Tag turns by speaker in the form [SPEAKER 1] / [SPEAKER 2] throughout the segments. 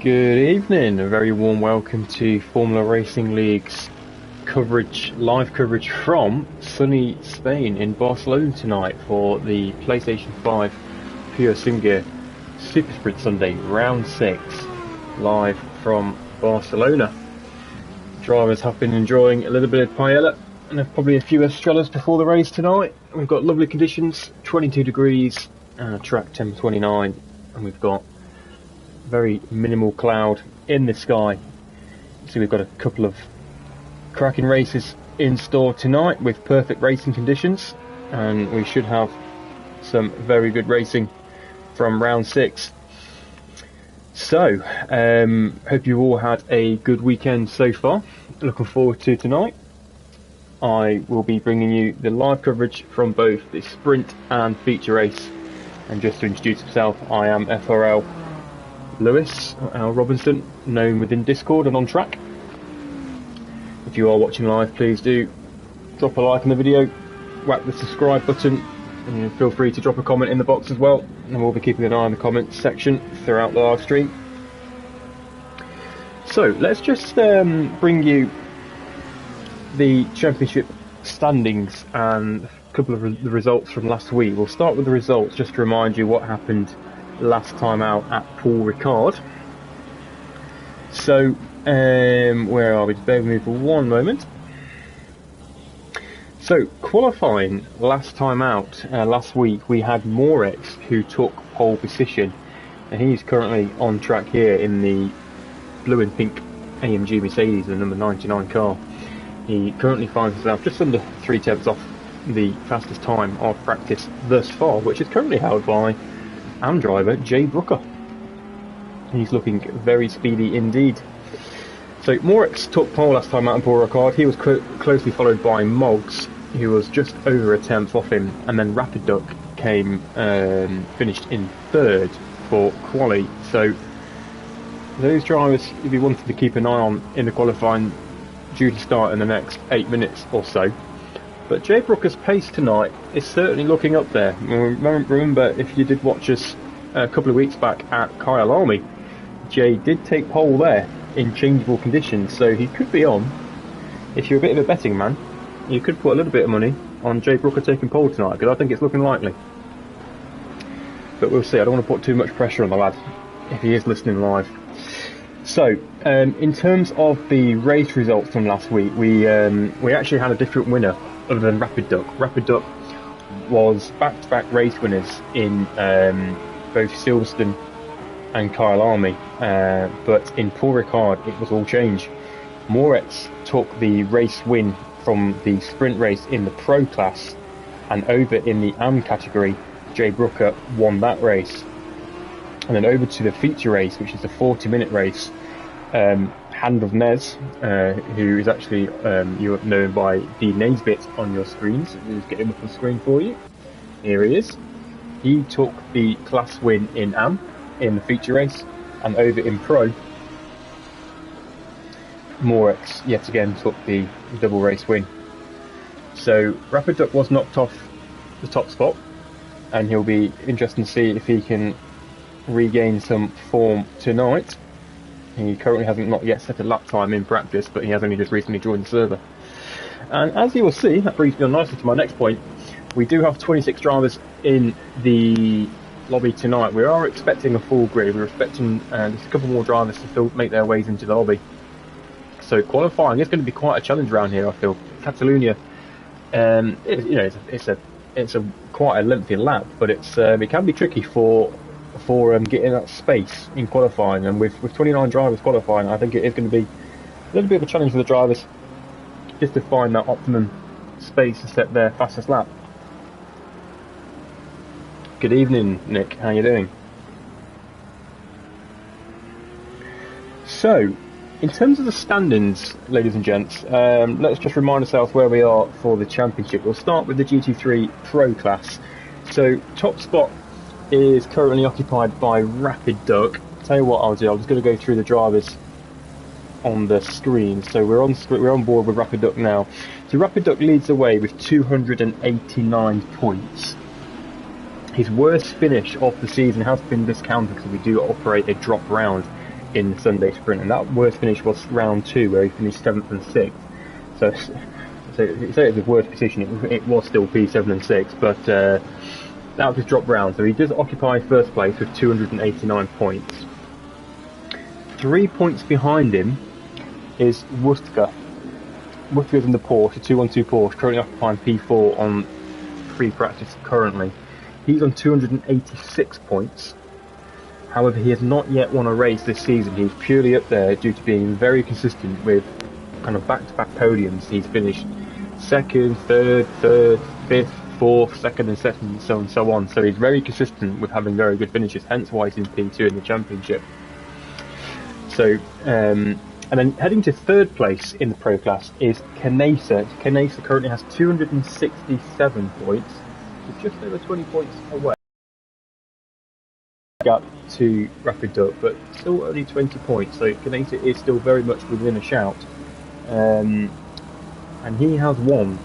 [SPEAKER 1] Good evening, a very warm welcome to Formula Racing League's live coverage from sunny Spain in Barcelona tonight for the PlayStation 5 PureSimGear Super Sprint Sunday Round 6, live from Barcelona. Drivers have been enjoying a little bit of paella and probably a few Estrellas before the race tonight. We've got lovely conditions, 22 degrees, track temp 29, and we've got very minimal cloud in the sky. So we've got a couple of cracking races in store tonight with perfect racing conditions, and we should have some very good racing from round 6. So hope you all had a good weekend so far. Looking forward to tonight. I will be bringing you the live coverage from both the sprint and feature race, and just to introduce myself, I am FRL Lewis Robinson, known within Discord and on track. If you are watching live, please do drop a like on the video, whack the subscribe button, and feel free to drop a comment in the box as well, and we'll be keeping an eye on the comments section throughout the live stream. So let's just bring you the championship standings and a couple of the results from last week. We'll start with the results just to remind you what happened last time out at Paul Ricard. So where are we? Bear with me for one moment. So qualifying last time out, last week, we had Morex, who took pole position, and he's currently on track here in the blue and pink AMG Mercedes, the number 99 car. He currently finds himself just under 3 tenths off the fastest time of practice thus far, which is currently held by AM driver Jay Brooker. He's looking very speedy indeed. So Morex took pole last time out in Paul Ricard. He was closely followed by Moggs, who was just over a tenth off him, and then Rapid Duck came finished in 3rd for quali. So those drivers, if you wanted to keep an eye on in the qualifying, due to start in the next 8 minutes or so. But Jay Brooker's pace tonight is certainly looking up there. Remember, if you did watch us a couple of weeks back at Kyle Army, Jay did take pole there in changeable conditions, so he could be on. If you're a bit of a betting man, you could put a little bit of money on Jay Brooker taking pole tonight, because I think it's looking likely. But we'll see. I don't want to put too much pressure on the lad if he is listening live. So, in terms of the race results from last week, we actually had a different winner other than Rapid Duck. Rapid Duck was back-to-back race winners in both Silverstone and Kyle Army, but in Paul Ricard it was all change. Moretz took the race win from the sprint race in the Pro class, and over in the AM category, Jay Brooker won that race. And then over to the feature race, which is the 40-minute race, Hand of Nez, who is actually you're known by the Naisbit on your screens. Let's get him up on the screen for you. Here he is. He took the class win in AM in the feature race, and over in Pro, Morex yet again took the double race win. So Rapid Duck was knocked off the top spot, and he'll be interesting to see if he can regain some form tonight. He currently hasn't not yet set a lap time in practice, but he has only just recently joined the server. And as you will see, that brings me on nicely to my next point. We do have 26 drivers in the lobby tonight. We are expecting a full grid. We're expecting just a couple more drivers to make their ways into the lobby. So qualifying is going to be quite a challenge around here, I feel. Catalonia, it's a quite a lengthy lap, but it can be tricky for getting that space in qualifying, and with 29 drivers qualifying, I think it is going to be a little bit of a challenge for the drivers just to find that optimum space to set their fastest lap. Good evening, Nick. How you doing? So, in terms of the standings, ladies and gents, let's just remind ourselves where we are for the championship. We'll start with the GT3 Pro class. So, top spot is currently occupied by Rapid Duck. Tell you what I'll do, I'm just going to go through the drivers on the screen. So we're on board with Rapid Duck now. So Rapid Duck leads the way with 289 points. His worst finish of the season has been discounted because we do operate a drop round in the Sunday sprint, and that worst finish was round 2, where he finished 7th and 6th. So it's the worst position. It was still P7 and 6, but that was his drop round. So he does occupy first place with 289 points. 3 points behind him is Worcester. Worcester's in the Porsche, 212 Porsche, currently occupying P4 on free practice currently. He's on 286 points. However, he has not yet won a race this season. He's purely up there due to being very consistent with kind of back-to-back podiums. He's finished 2nd, 3rd, 5th, 4th, 2nd and 2nd, so on and so on. So he's very consistent with having very good finishes, hence why he's in P2 in the championship. So, and then heading to 3rd place in the Pro class is Canesa. Canesa currently has 267 points, so just over 20 points away. Gap to Rapid Duck, but still only 20 points, so Canesa is still very much within a shout. And he has won.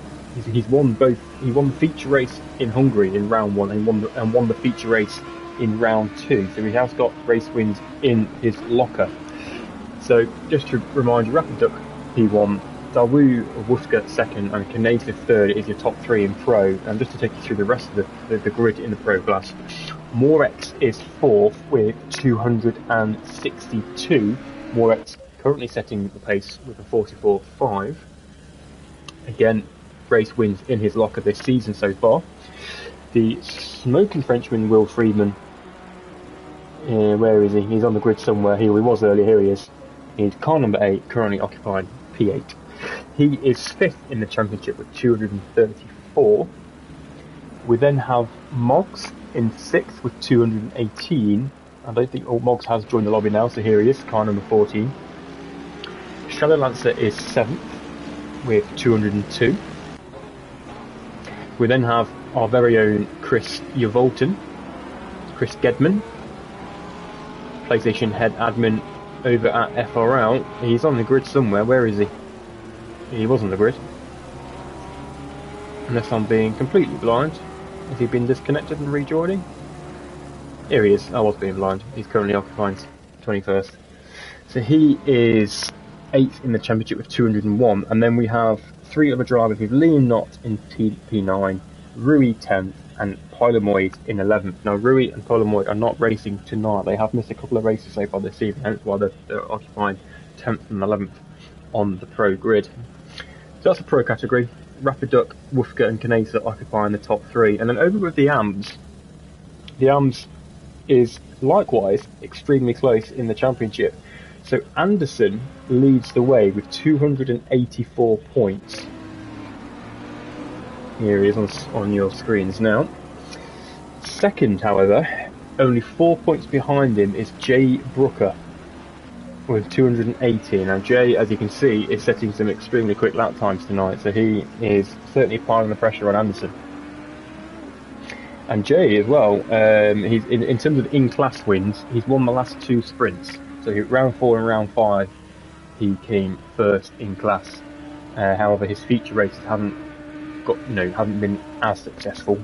[SPEAKER 1] He's won both. He won the feature race in Hungary in round 1, and won the feature race in round 2. So he has got race wins in his locker. So just to remind you, Rapid Duck P1, Dawu of Worcester 2nd, and Canesa 3rd is your top 3 in Pro. And just to take you through the rest of the grid in the Pro class, Morex is 4th with 262. Morex currently setting the pace with a 44.5. Again, race wins in his locker this season so far. The smoking Frenchman, Will Friedman, where is he? He's on the grid somewhere. Here he was earlier, here he is. He's car number 8, currently occupying P8. He is 5th in the championship with 234. We then have Moggs in 6th with 218. I don't think Moggs has joined the lobby now, so here he is, car number 14. Shadow Lancer is 7th with 202. We then have our very own Chris Yvolton, Chris Gedman, PlayStation head admin over at FRL. He's on the grid somewhere. Where is he? He was on the grid. Unless I'm being completely blind. Has he been disconnected and rejoining? Here he is. I was being blind. He's currently occupying 21st. So he is 8th in the championship with 201. And then we have 3 other drivers with Liam Knott in P9, Rui 10th, and Polamoid in 11th. Now, Rui and Polamoid are not racing tonight. They have missed a couple of races so far this season, hence why they're occupying 10th and 11th on the Pro grid. So that's the Pro category. Rapid Duck, Worcester and Canesa occupying the top 3. And then over with the AMS. The AMS is likewise extremely close in the championship. So Anderson leads the way with 284 points. Here he is on your screens now. Second, however, only 4 points behind him is Jay Brooker with 280. Now Jay, as you can see, is setting some extremely quick lap times tonight, so he is certainly piling the pressure on Anderson. And Jay as well, he's in terms of in-class wins, he's won the last 2 sprints. So round 4 and round 5, he came first in class. However, his feature races haven't been as successful.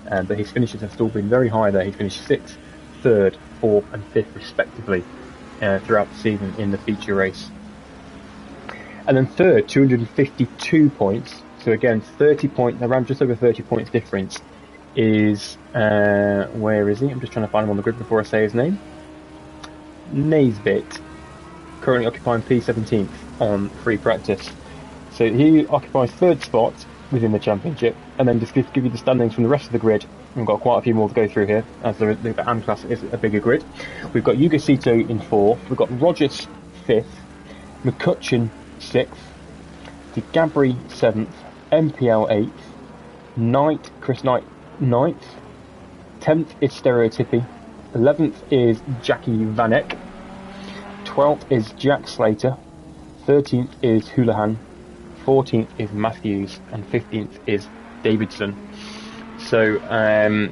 [SPEAKER 1] But his finishes have still been very high there. He finished 6th, 3rd, 4th and 5th respectively throughout the season in the feature race. And then 3rd, 252 points. So again, 30 points, around just over 30 points difference is, where is he? I'm just trying to find him on the grid before I say his name. Naisbitt, currently occupying P17th on free practice. So he occupies 3rd spot within the championship, and then just to give you the standings from the rest of the grid, we've got quite a few more to go through here, as the AM class is a bigger grid. We've got Ugacito in 4th, we've got Rogers 5th, McCutcheon 6th, DeGabry 7th, MPL 8th, Knight, Chris Knight 9th, 10th is Stereotypy, 11th is Jackie Vanek, 12th is Jack Slater, 13th is Houlihan, 14th is Matthews, and 15th is Davidson. So I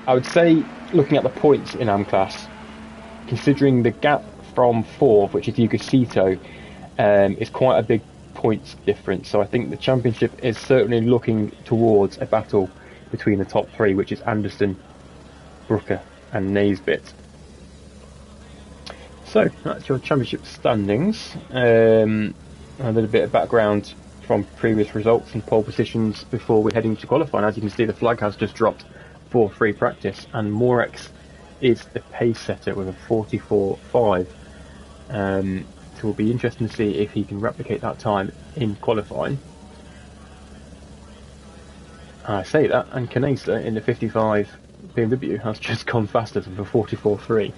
[SPEAKER 1] would say, looking at the points in AM class, considering the gap from 4th, which is Ugacito, is quite a big points difference. So I think the championship is certainly looking towards a battle between the top 3, which is Anderson, Brooker and Naisbitt. So that's your championship standings. A little bit of background from previous results and pole positions before we head into qualifying. As you can see, the flag has just dropped for free practice, and Morex is the pace setter with a 44.5. So it'll be interesting to see if he can replicate that time in qualifying. I say that, and Canesa in the 55 BMW has just gone faster than the 44.3.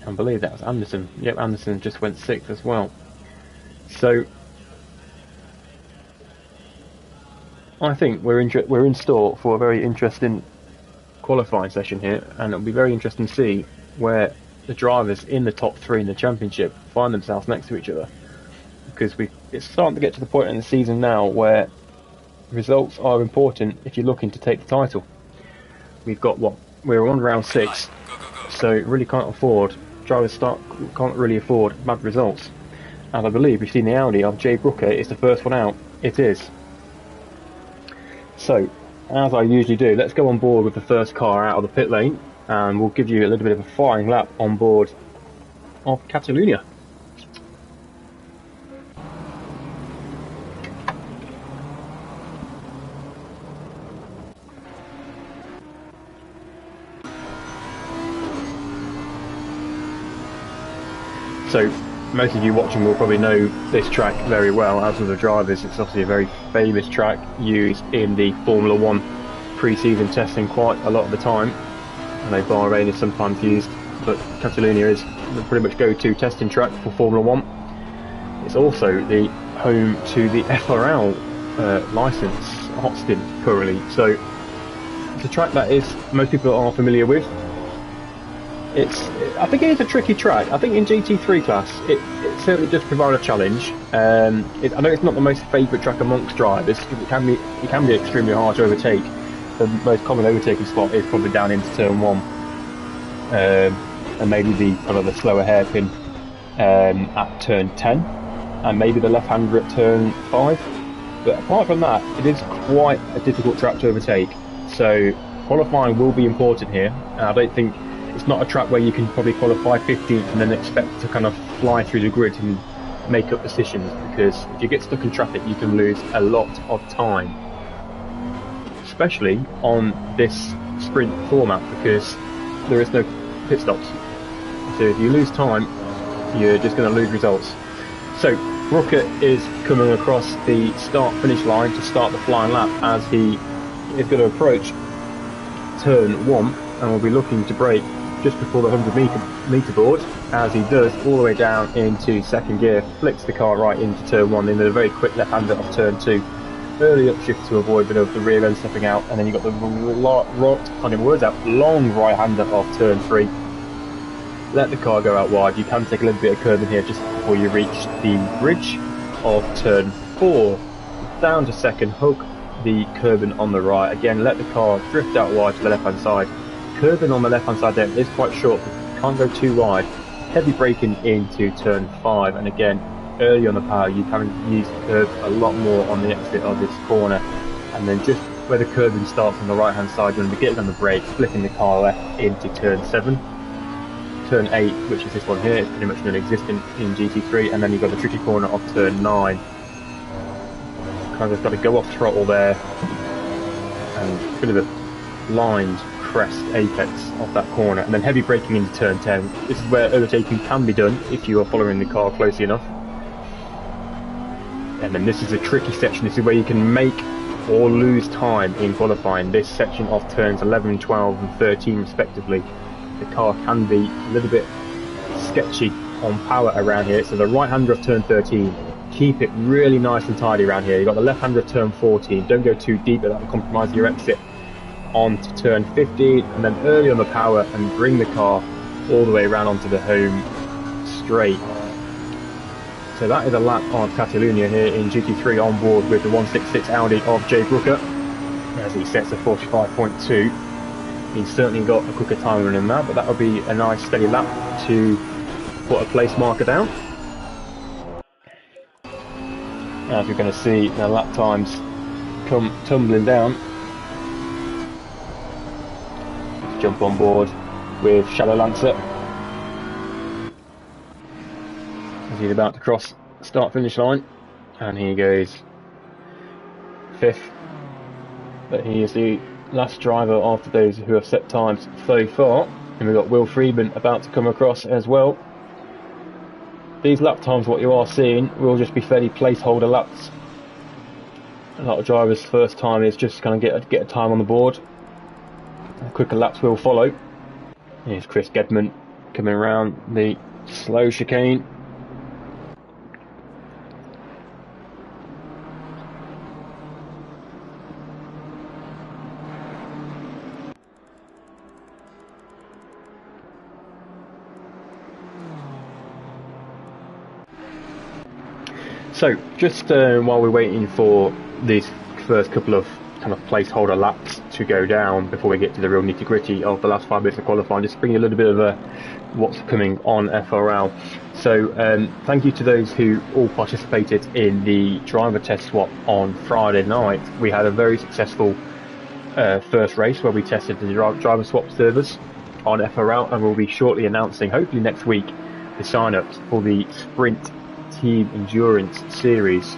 [SPEAKER 1] I believe that was Anderson. Yep, Anderson just went 6th as well. So I think we're in store for a very interesting qualifying session here, and it'll be very interesting to see where the drivers in the top 3 in the championship find themselves next to each other, because it's starting to get to the point in the season now where results are important if you're looking to take the title. We're on round 6, so really drivers can't really afford bad results. And I believe we've seen the Audi of Jay Brooker is the first one out. It is. So, as I usually do, let's go on board with the first car out of the pit lane, and we'll give you a little bit of a flying lap on board of Catalunya. So, most of you watching will probably know this track very well, as will the drivers. It's obviously a very famous track used in the Formula 1 pre-season testing quite a lot of the time. I know Bahrain is sometimes used, but Catalunya is the pretty much go-to testing track for Formula 1. It's also the home to the FRL licence, Austin currently. So it's a track that most people are familiar with. I think it is a tricky track. I think in GT3 class, it certainly does provide a challenge. I know it's not the most favourite track amongst drivers. It can be extremely hard to overtake. The most common overtaking spot is probably down into turn 1, and maybe the slower hairpin at turn 10, and maybe the left-hander at turn 5. But apart from that, it is quite a difficult track to overtake. So qualifying will be important here. I don't think. It's not a track where you can probably qualify 15th and then expect to kind of fly through the grid and make up positions, because if you get stuck in traffic you can lose a lot of time, especially on this sprint format, because there is no pit stops. So if you lose time, you're just going to lose results. So Brooker is coming across the start-finish line to start the flying lap, as he is going to approach turn 1 and will be looking to brake just before the 100 metre board, as he does all the way down into second gear, flicks the car right into turn 1 in a very quick left-hander off turn 2. Early upshift to avoid a bit of the rear end stepping out, and then you've got the long right-hander off turn 3. Let the car go out wide. You can take a little bit of curb in here just before you reach the bridge of turn 4. Down to second, hook the curbing on the right. Again, let the car drift out wide to the left-hand side. Curbing on the left-hand side there is quite short, but can't go too wide. Heavy braking into turn 5, and again, early on the power, you can use the curb a lot more on the exit of this corner. And then just where the curbing starts on the right-hand side, you're going to be getting on the brake, flipping the car left into turn 7. Turn 8, which is this one here, is pretty much non-existent in GT3, and then you've got the tricky corner of turn 9. Kind of got to go off throttle there, and a bit of a lined crest apex of that corner, and then heavy braking into turn 10. This is where overtaking can be done if you are following the car closely enough. And then this is a tricky section. This is where you can make or lose time in qualifying. This section of turns 11, 12 and 13 respectively. The car can be a little bit sketchy on power around here. So the right hander of turn 13, keep it really nice and tidy around here. You've got the left hander of turn 14, don't go too deep, but that will compromise your exit on to turn 15, and then early on the power and bring the car all the way around onto the home straight. So that is a lap of Catalunya here in GT3 on board with the 166 Audi of Jay Brooker, as he sets a 45.2. He's certainly got a quicker timer than that, but that will be a nice steady lap to put a place marker down. As we're going to see, the lap times come tumbling down. jump on board with Shadow Lancer as he's about to cross start finish line, and he goes 5th, but he is the last driver after those who have set times so far. And we've got Will Freeman about to come across as well. These lap times, what you are seeing, will just be fairly placeholder laps. A lot of drivers' first time is just kind of get a time on the board. Quicker laps will follow. Here's Chris Gedman coming around the slow chicane. So, just while we're waiting for these first couple of kind of placeholder laps to go down before we get to the real nitty gritty of the last 5 bits of qualifying, just bring you a little bit of what's coming on FRL. So, thank you to those who all participated in the driver test swap on Friday night. We had a very successful first race where we tested the driver swap servers on FRL, and we'll be shortly announcing, hopefully next week, the sign-ups for the Sprint Team Endurance Series.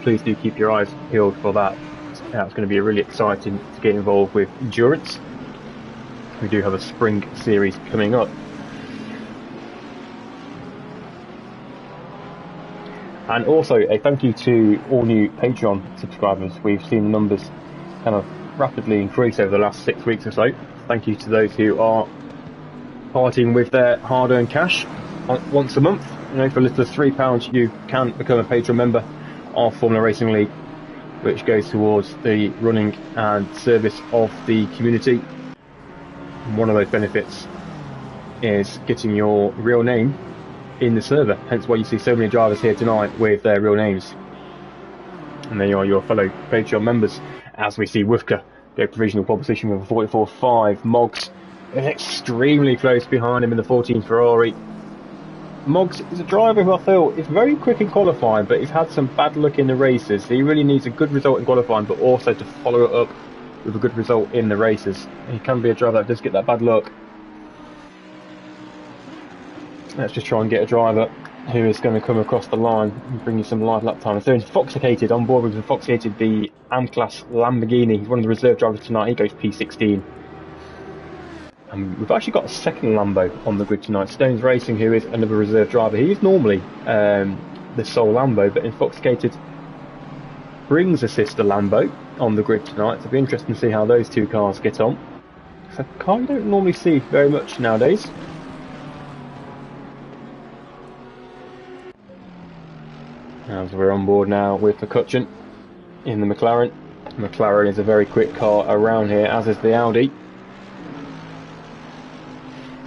[SPEAKER 1] Please do keep your eyes peeled for that. It's going to be really exciting to get involved with endurance. We do have a spring series coming up. And also a thank you to all new Patreon subscribers. We've seen the numbers kind of rapidly increase over the last 6 weeks or so. Thank you to those who are parting with their hard-earned cash once a month. You know, for as little as £3 you can become a Patreon member of Formula Racing League, which goes towards the running and service of the community. And one of those benefits is getting your real name in the server, hence why you see so many drivers here tonight with their real names. And they are your fellow Patreon members, as we see Wufka go provisional pole position with a 44.5. Moggs is extremely close behind him in the 14 Ferrari. Moggs is a driver who I feel is very quick in qualifying, but he's had some bad luck in the races. He really needs a good result in qualifying, but also to follow it up with a good result in the races. He can be a driver that does get that bad luck. Let's just try and get a driver who is going to come across the line and bring you some live lap time. So Infoxicated on board with Infoxicated, the AM-Class Lamborghini. He's one of the reserve drivers tonight. He goes P16. And we've actually got a second Lambo on the grid tonight. Stones Racing, who is another reserve driver. He is normally the sole Lambo, but Infoxicated brings a sister Lambo on the grid tonight. So it'll be interesting to see how those two cars get on. It's a car you don't normally see very much nowadays. As we're on board now with McCutcheon in the McLaren. McLaren is a very quick car around here, as is the Audi.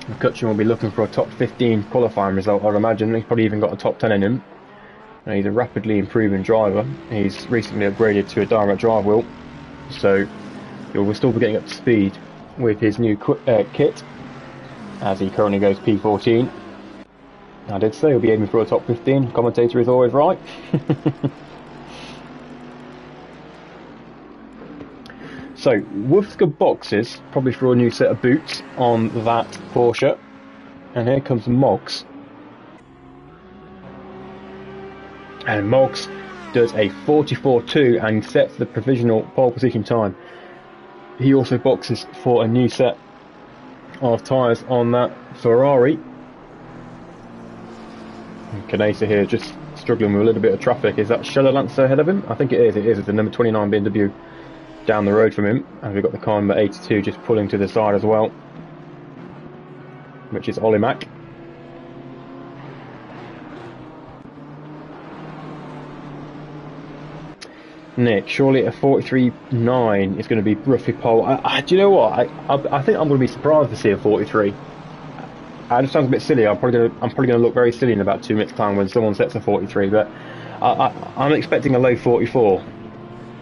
[SPEAKER 1] McCutcheon will be looking for a top 15 qualifying result, I'd imagine. He's probably even got a top 10 in him. And he's a rapidly improving driver. He's recently upgraded to a direct drive wheel, so he'll still be getting up to speed with his new kit, as he currently goes P14. I did say he'll be aiming for a top 15. Commentator is always right. So, Wufka boxes, probably for a new set of boots on that Porsche. And here comes Moggs. And Moggs does a 44.2 and sets the provisional pole position time. He also boxes for a new set of tyres on that Ferrari. Canesa here just struggling with a little bit of traffic. Is that Shadow Lancer ahead of him? I think it is. It is. It's the number 29 BMW down the road from him. And we've got the car number 82 just pulling to the side as well, which is Ollie Mack. Nick, surely a 43.9 is going to be roughly pole. Do you know what? I think I'm going to be surprised to see a 43. It just sounds a bit silly. I'm probably going to look very silly in about 2 minutes' time when someone sets a 43. But I'm expecting a low 44.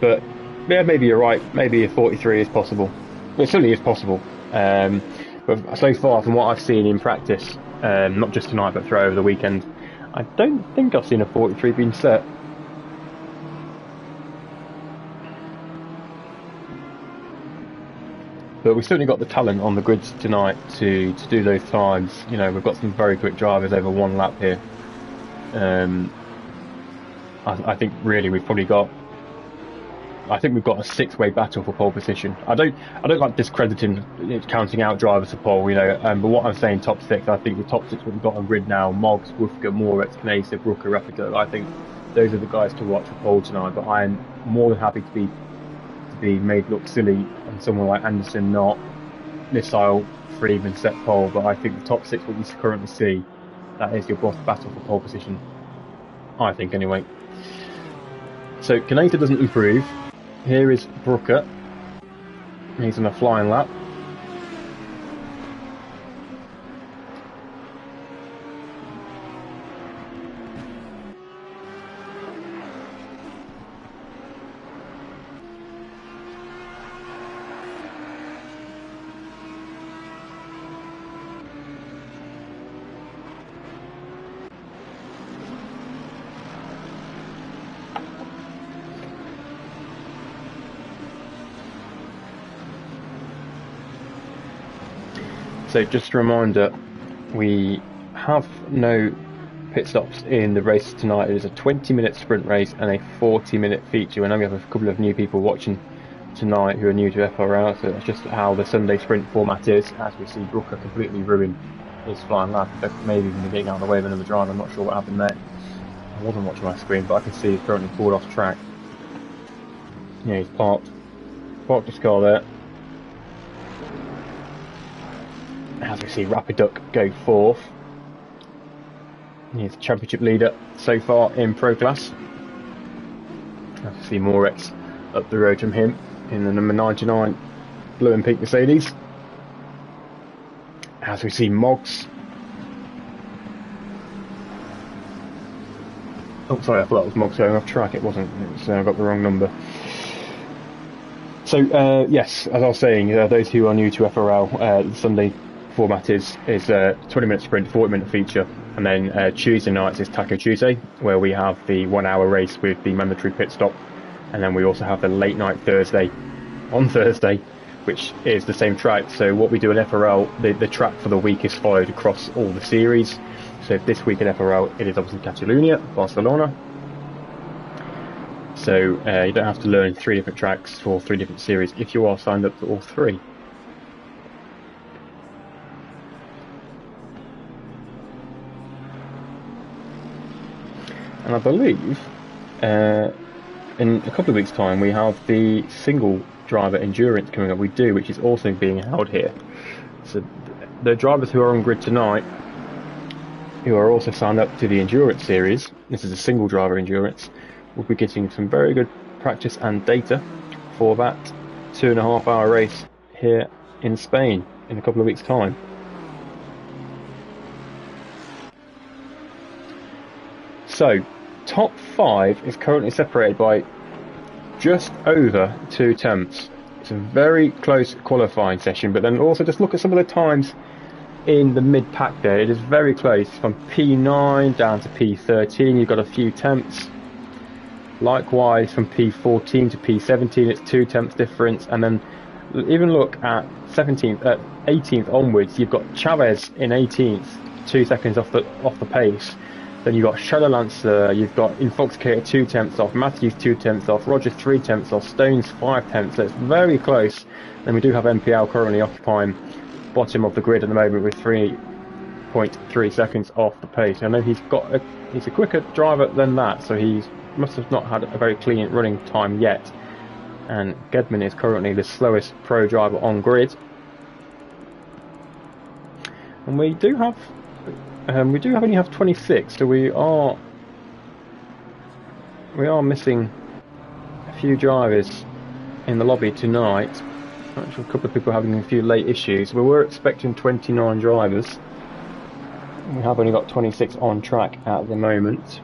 [SPEAKER 1] But yeah, maybe you're right. Maybe a 43 is possible. It certainly is possible. But so far, from what I've seen in practice, not just tonight but throughout over the weekend, I don't think I've seen a 43 being set. But we've certainly got the talent on the grids tonight to do those times. You know, we've got some very quick drivers over 1 lap here. I think really we've probably got. I think we've got a 6-way battle for pole position. I don't like discrediting counting out drivers for pole, you know. But what I'm saying, top 6. I think the top 6 we've got on grid now: Moggs, Woofka, Moritz, Knaser, Brooker, Rapido. I think those are the guys to watch for pole tonight. But I am more than happy to be made look silly and someone like Anderson not missile for even set pole. But I think the top 6, what you currently see, that is your boss battle for pole position. I think anyway. So Knaser doesn't improve. Here is Brooker. He's on a flying lap. So just a reminder, we have no pit stops in the race tonight. It is a 20-minute sprint race and a 40-minute feature. I know we have a couple of new people watching tonight who are new to FRL, so that's just how the Sunday sprint format is. As we see Brooker completely ruin his flying lap, maybe even getting out of the way of another driver. I'm not sure what happened there. I wasn't watching my screen, but I can see he's currently pulled off track. Yeah, he's parked his car there. As we see Rapiduck go 4th. He's the championship leader so far in Pro Class. As we see Moritz up the road from him in the number 99 blue and pink Mercedes. As we see Moggs. Oh, sorry, I thought that was Moggs going off track. It wasn't. I got the wrong number. So, yes, as I was saying, those who are new to FRL, the Sunday format is a 20-minute sprint, 40-minute feature, and then Tuesday nights is Taco Tuesday, where we have the 1-hour race with the mandatory pit stop, and then we also have the late night Thursday, which is the same track. So what we do in FRL, the track for the week is followed across all the series. So this week in FRL, it is obviously Catalunya, Barcelona. So you don't have to learn 3 different tracks for 3 different series if you are signed up to all 3. And I believe in a couple of weeks' time we have the single driver endurance coming up. We do, which is also being held here. So the drivers who are on grid tonight, who are also signed up to the endurance series, this is a single driver endurance, will be getting some very good practice and data for that 2.5-hour race here in Spain in a couple of weeks' time. So, top 5 is currently separated by just over 2 tenths. It's a very close qualifying session, but then also just look at some of the times in the mid-pack there. It is very close, from P9 down to P13, you've got a few tenths. Likewise, from P14 to P17, it's 2 tenths difference, and then even look at 18th onwards, you've got Chavez in 18th, 2 seconds off the pace. Then you've got Shadow Lancer, you've got Infoxicator 2 tenths off, Matthews 2 tenths off, Rogers 3 tenths off, Stones 5 tenths, so it's very close. And we do have MPL currently occupying bottom of the grid at the moment with 3.3 seconds off the pace. I know he's a quicker driver than that, so he must have not had a very clean running time yet. And Gedman is currently the slowest pro driver on grid. And we do only have 26, so we are missing a few drivers in the lobby tonight. Actually, a couple of people having a few late issues. We were expecting 29 drivers. We have only got 26 on track at the moment.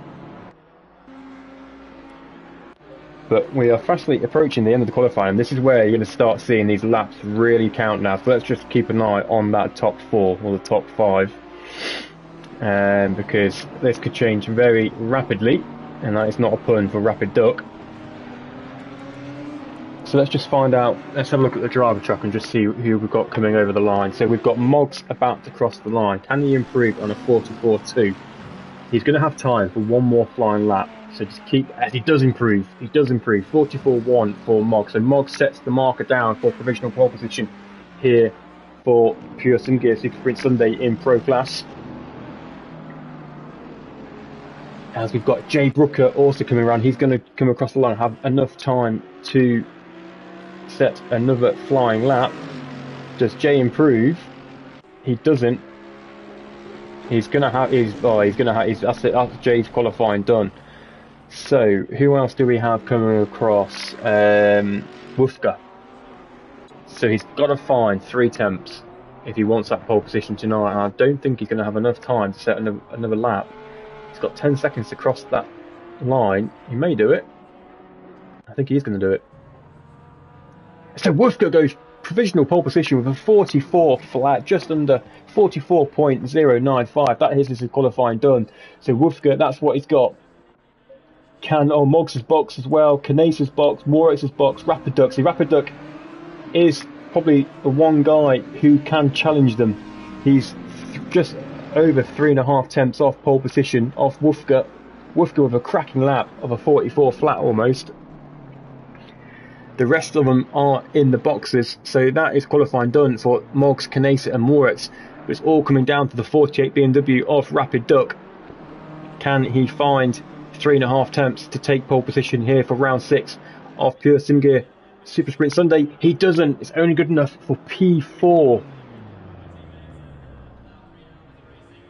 [SPEAKER 1] But we are fastly approaching the end of the qualifying, and this is where you're going to start seeing these laps really count now. So let's just keep an eye on that top 4 or the top 5. Because this could change very rapidly, and that is not a pun for Rapid Duck. So let's just find out, let's have a look at the driver truck and just see who we've got coming over the line. So we've got Moggs about to cross the line. Can he improve on a 44.2? He's going to have time for one more flying lap. So just keep, as he does improve, 44.1 for Moggs. So Moggs sets the marker down for provisional pole position here for PureSimGear Super Sprint Sunday in Pro Class. As we've got Jay Brooker also coming around, he's going to come across the line, have enough time to set another flying lap. Does Jay improve? He doesn't. He's going to have that's it, that's Jay's qualifying done. So who else do we have coming across? Wolfka. So he's got to find 3 temps if he wants that pole position tonight, and I don't think he's going to have enough time to set another lap. He's got 10 seconds to cross that line. He may do it. I think he's going to do it. So Wolfka goes provisional pole position with a 44 flat, just under 44.095. That is his qualifying done. So Wolfka, that's what he's got. Moggs' box as well, Kanase's box, Morix's box, Rapid Duck. See, Rapid Duck is probably the one guy who can challenge them. He's just over 3.5 temps off pole position off Wolfka. Wolfka with a cracking lap of a 44 flat almost. The rest of them are in the boxes, so that is qualifying done for Moggs, Kanase and Moritz. It's all coming down to the 48 BMW of Rapid Duck. Can he find 3.5 temps to take pole position here for round 6 of PureSimGear Super Sprint Sunday? He doesn't. It's only good enough for P4.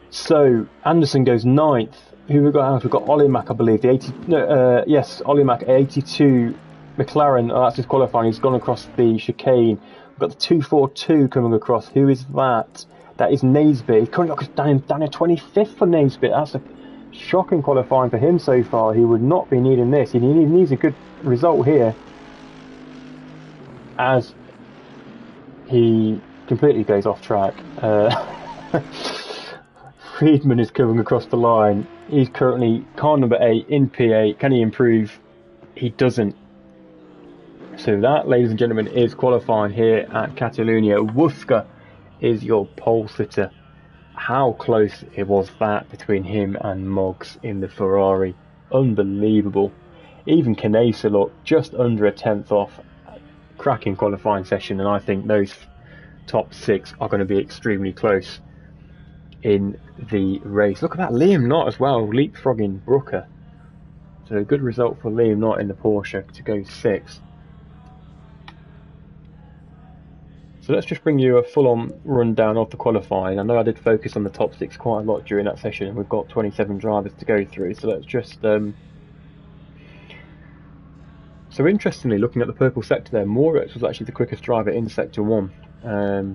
[SPEAKER 1] So Anderson goes 9th. Who we got? We've got Olimac, I believe. Olimac 82 McLaren. Oh, that's his qualifying. He's gone across the chicane. We've got the 242 coming across. Who is that? That is Naisbitt. He's currently down 25th for Naisbitt. That's a shocking qualifying for him so far. He would not be needing this. He needs a good result here, as he completely goes off track. Friedman is coming across the line. He's currently car number 8 in P8. Can he improve? He doesn't. So that, ladies and gentlemen, is qualifying here at Catalunya. Wolfka is your pole sitter. How close it was that between him and Moggs in the Ferrari. Unbelievable. Even Kanase looked just under a 10th off. Cracking qualifying session, and I think those top 6 are going to be extremely close in the race. Look at that, Liam Knott as well, leapfrogging Brooker. So a good result for Liam Knott in the Porsche to go 6th. So let's just bring you a full-on rundown of the qualifying. I know I did focus on the top 6 quite a lot during that session, and we've got 27 drivers to go through. So let's just... So interestingly, looking at the purple sector there, Moritz was actually the quickest driver in Sector 1.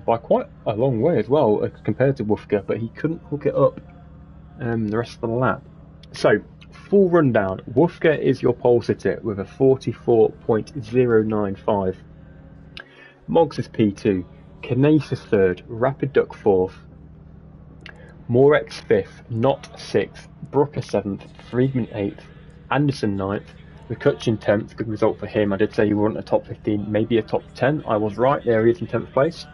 [SPEAKER 1] By quite a long way as well compared to Wolfka, but he couldn't hook it up the rest of the lap. So, full rundown. Wolfka is your pole sitter with a 44.095. Moggs is P2, Kanase is 3rd, Rapid Duck 4th, Morex 5th, Knott 6th, Brooker 7th, Friedman 8th, Anderson 9th, McCutcheon 10th, good result for him. I did say he wasn't a top 15, maybe a top 10. I was right, there he is in 10th place.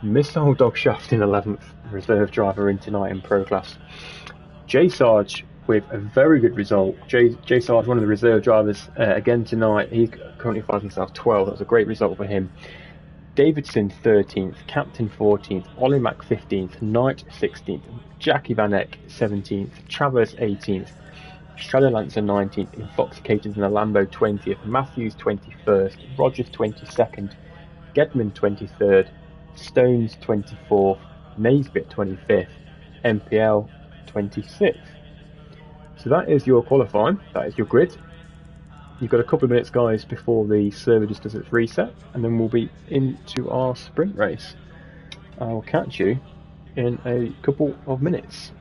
[SPEAKER 1] Missile Dog Shaft in 11th, reserve driver in tonight in Pro Class. J Sarge with a very good result. J Sarge, one of the reserve drivers again tonight. He currently finds himself 12th. That's a great result for him. Davidson 13th, Captain 14th, Olimac 15th, Knight 16th, Jackie Van Eck 17th, Travers 18th, Shadowlancer 19th, Infoxicated in a Lambo 20th, Matthews 21st, Rogers 22nd, Gedman 23rd, Stones 24th, Naisbitt 25th, MPL 26th. So that is your qualifying, that is your grid. You've got a couple of minutes, guys, before the server just does its reset, and then we'll be into our sprint race. I'll catch you in a couple of minutes.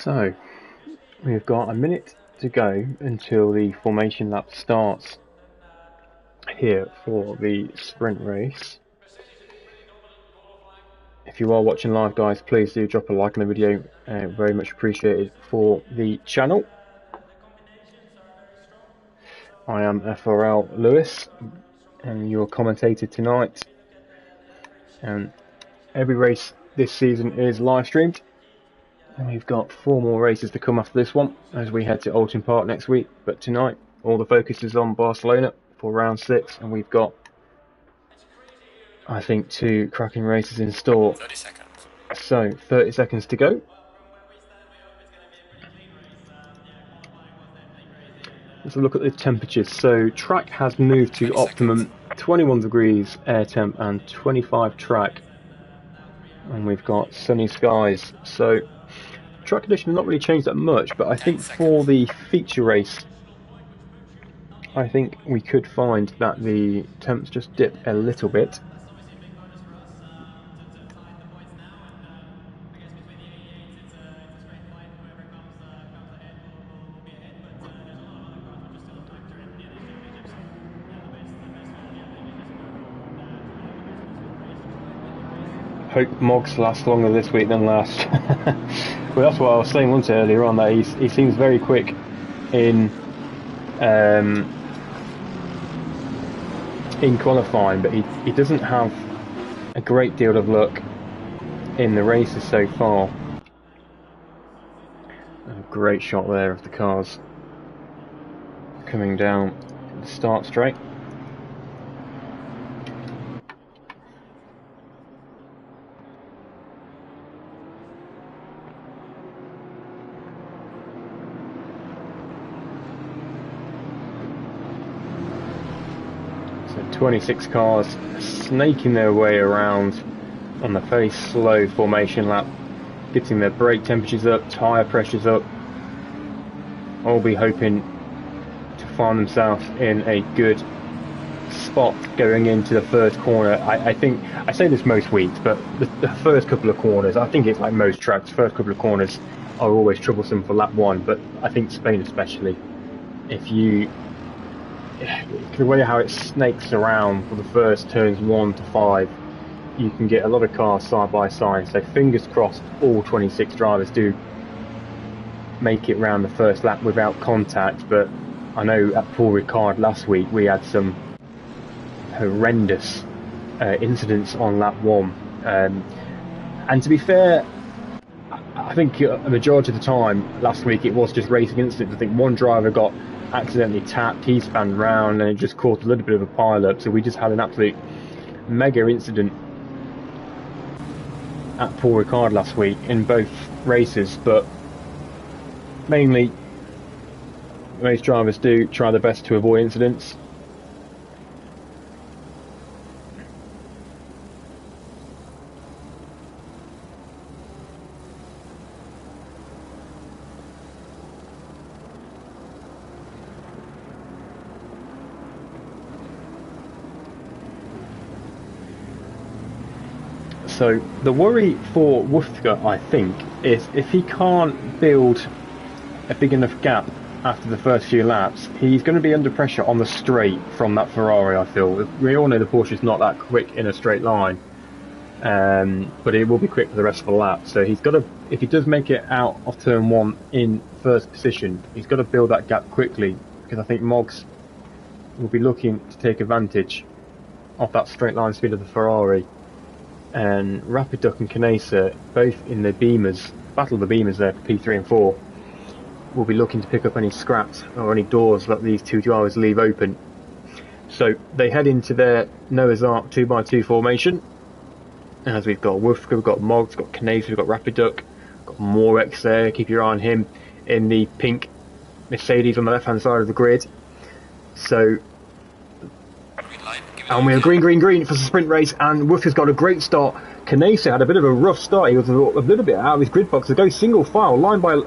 [SPEAKER 1] So, we've got a minute to go until the formation lap starts here for the sprint race. If you are watching live, guys, please do drop a like on the video, very much appreciated for the channel. I am FRL Lewis, and your commentator tonight. And every race this season is live streamed. And we've got 4 more races to come after this one as we head to Alton Park next week. But tonight, all the focus is on Barcelona for round 6, and we've got, I think, 2 cracking races in store.
[SPEAKER 2] 30 seconds.
[SPEAKER 1] So, 30 seconds to go. Let's have a look at the temperatures. So, track has moved to optimum 21 degrees air temp and 25 track. And we've got sunny skies. So, track conditions not really changed that much, but I think for the feature race, I think we could find that the temps just dip a little bit. Hope Moggs lasts longer this week than last. Well, that's what I was saying once earlier on, that he seems very quick in qualifying, but he doesn't have a great deal of luck in the races so far. A great shot there of the cars coming down the start straight. So 26 cars snaking their way around on the very slow formation lap, getting their brake temperatures up, tyre pressures up, all be hoping to find themselves in a good spot going into the first corner. I think, I say this most weeks, but the first couple of corners, I think it's like most tracks, first couple of corners are always troublesome for lap 1, but I think Spain especially, if you, the way how it snakes around for the first turns 1 to 5, you can get a lot of cars side by side. So fingers crossed all 26 drivers do make it round the first lap without contact. But I know at Paul Ricard last week we had some horrendous incidents on lap 1, and to be fair, I think a majority of the time last week it was just racing incidents. I think one driver got accidentally tapped, he spun round, and it just caused a little bit of a pile-up. So we just had an absolute mega incident at Paul Ricard last week in both races. But mainly most drivers do try their best to avoid incidents. So the worry for Woofka, I think, is if he can't build a big enough gap after the first few laps, he's going to be under pressure on the straight from that Ferrari, I feel. We all know the Porsche's not that quick in a straight line, but it will be quick for the rest of the lap. So he's got to, if he does make it out of turn 1 in first position, he's got to build that gap quickly, because I think Moggs will be looking to take advantage of that straight line speed of the Ferrari. And Rapid Duck and Canesa, both in the Beamers, battle of the Beamers there for P3 and 4, will be looking to pick up any scraps or any doors that these two drivers leave open. So they head into their Noah's Ark 2x2 formation, as we've got Woofka, we've got Moggs, we've got Canesa, we've got Rapid Duck, got Morex there, keep your eye on him, in the pink Mercedes on the left hand side of the grid. So, and we're green for the sprint race, and Woofka's got a great start. Canesa had a bit of a rough start. He was a little bit out of his grid box. They go single file, line by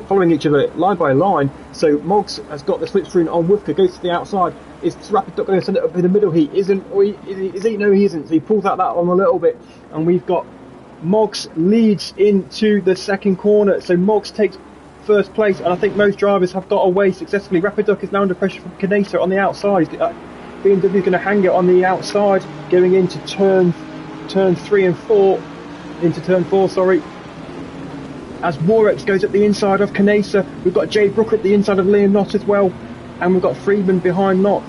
[SPEAKER 1] following each other, line by line. So Moggs has got the slipstream on Woofka, goes to the outside. Is Rapid Duck going to send it up in the middle? He isn't. Or is he? No, he isn't. So he pulls out that one a little bit, and we've got Moggs leads into the second corner. So Moggs takes first place, and I think most drivers have got away successfully. Rapiduc is now under pressure from Canesa on the outside. BMW is going to hang it on the outside, going into turn 3 and 4, into turn 4, sorry. As Morex goes up the inside of Canesa, we've got Jay Brooker up the inside of Liam Knott as well, and we've got Friedman behind Knott.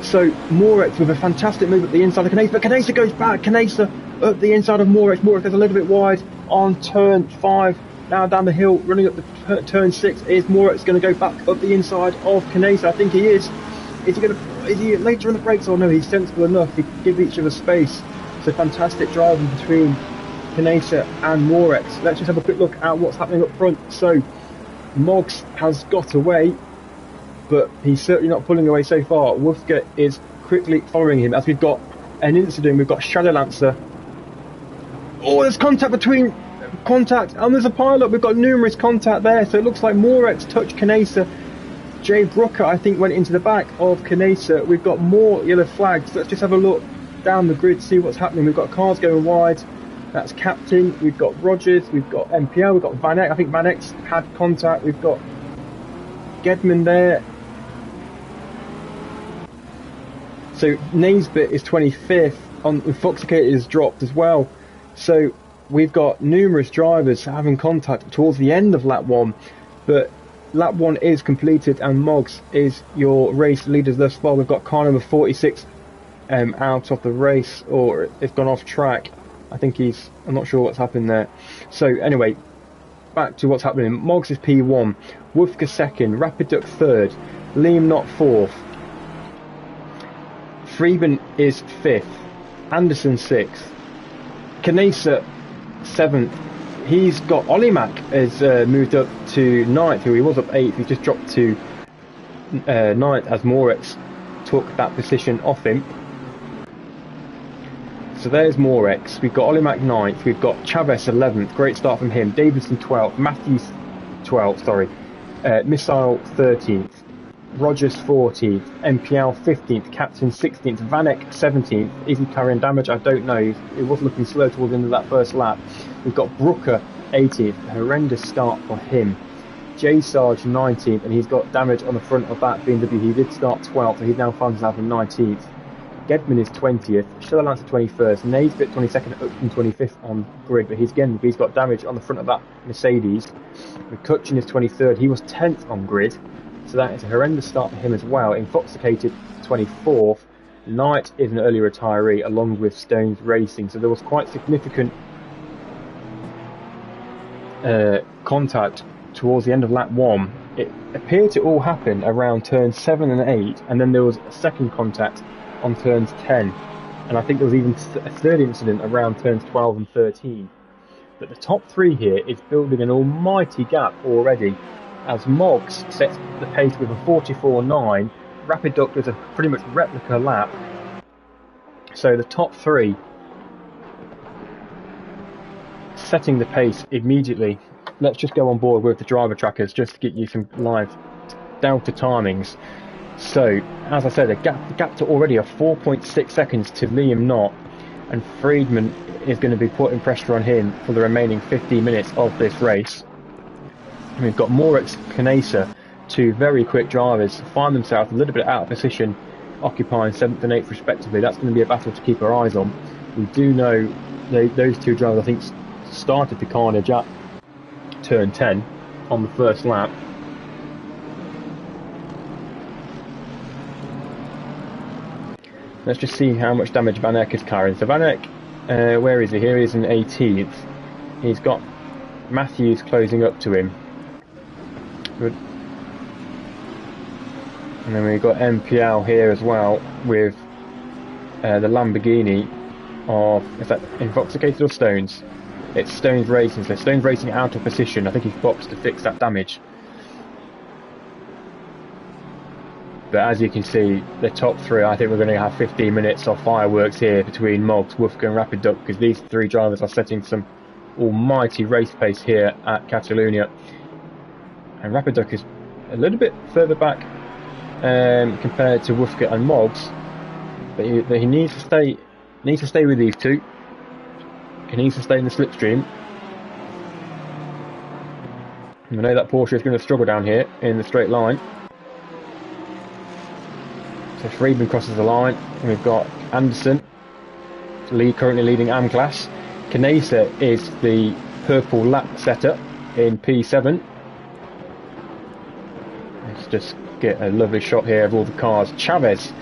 [SPEAKER 1] So Morex with a fantastic move at the inside of Canesa, but Canesa goes back. Canesa up the inside of Morex. Morex goes a little bit wide on turn 5. Now down the hill, running up the turn 6. Is Morex going to go back up the inside of Canesa? I think he is. Is he later on the brakes? Oh no, he's sensible enough to give each other space. So fantastic driving between Canesa and Morex. Let's just have a quick look at what's happening up front. So Moggs has got away, but he's certainly not pulling away so far. Wolfke is quickly following him as we've got an incident. We've got Shadow Lancer. Oh, there's contact, and there's a pile-up. We've got numerous contact there, so it looks like Morex touched Canesa. Jay Brooker, I think, went into the back of Canesa. We've got more yellow flags. Let's just have a look down the grid, see what's happening. We've got cars going wide. That's Captain. We've got Rogers. We've got MPL. We've got Van Eyck. I think Van Eyck's had contact. We've got Gedman there. So Naisbitt is 25th. Infoxicated is dropped as well. So we've got numerous drivers having contact towards the end of lap 1, but lap 1 is completed and Moggs is your race leaders thus far. We've got car number 46 out of the race, or it's gone off track. I think I'm not sure what's happened there. So anyway, back to what's happening. Moggs is P1, Wolfke 2nd, Rapiduc 3rd, Liam Knott 4th, Friedman is 5th, Anderson 6th, Canesa 7th. He's got Olimac has moved up to 9th, who he was up 8th. He's just dropped to 9th as Morex took that position off him. So there's Morex. We've got Olimac 9th. We've got Chavez 11th. Great start from him. Davidson 12th. Matthews 12th. Sorry. Missile 13th. Rogers 14th. MPL 15th. Captain 16th. Van Eyck 17th. Is he carrying damage? I don't know. It was looking slow towards the end of that first lap. We've got Brooker 18th. Horrendous start for him. J Sarge 19th, and he's got damage on the front of that BMW. He did start 12th, so he now finds himself in 19th. Gedman is 20th, Shadow Lancer 21st, Naisbitt 22nd, Upton 25th on grid, but he's got damage on the front of that Mercedes. McCutcheon is 23rd, he was 10th on grid, so that is a horrendous start for him as well. Infoxicated 24th, Knight is an early retiree along with Stones Racing, so there was quite significant contact towards the end of lap 1. It appeared to all happen around turns 7 and 8, and then there was a second contact on turns 10, and I think there was even a third incident around turns 12 and 13. But the top 3 here is building an almighty gap already, as Moggs sets the pace with a 44.9, Rapiduc does a pretty much replica lap. So the top 3 setting the pace immediately. Let's just go on board with the driver trackers just to get you some live Delta timings. So, as I said, the gap to already of 4.6 seconds to Liam Knott, and Friedman is going to be putting pressure on him for the remaining 15 minutes of this race. And we've got Morex, Canesa, 2 very quick drivers, find themselves a little bit out of position, occupying 7th and 8th respectively. That's going to be a battle to keep our eyes on. We do know those 2 drivers, I think, started the carnage at turn 10 on the first lap. Let's just see how much damage Van Eyck is carrying. So Van Eyck, where is he? Here he is in 18th. He's got Matthews closing up to him. Good. And then we've got MPL here as well with the Lamborghini of, is that Infoxicated or Stones? It's Stones Racing, so Stones Racing out of position. I think he's boxed to fix that damage. But as you can see, the top 3, I think we're going to have 15 minutes of fireworks here between Moggs, Wolfke and Rapiduc, because these 3 drivers are setting some almighty race pace here at Catalunya. And Rapiduc is a little bit further back compared to Wolfke and Moggs, but he needs to stay with these 2. He needs to stay in the slipstream. I know that Porsche is going to struggle down here in the straight line. So Friedman crosses the line, and we've got Anderson currently leading AM class. Canesa is the purple lap setter in P7. Let's just get a lovely shot here of all the cars. Chavez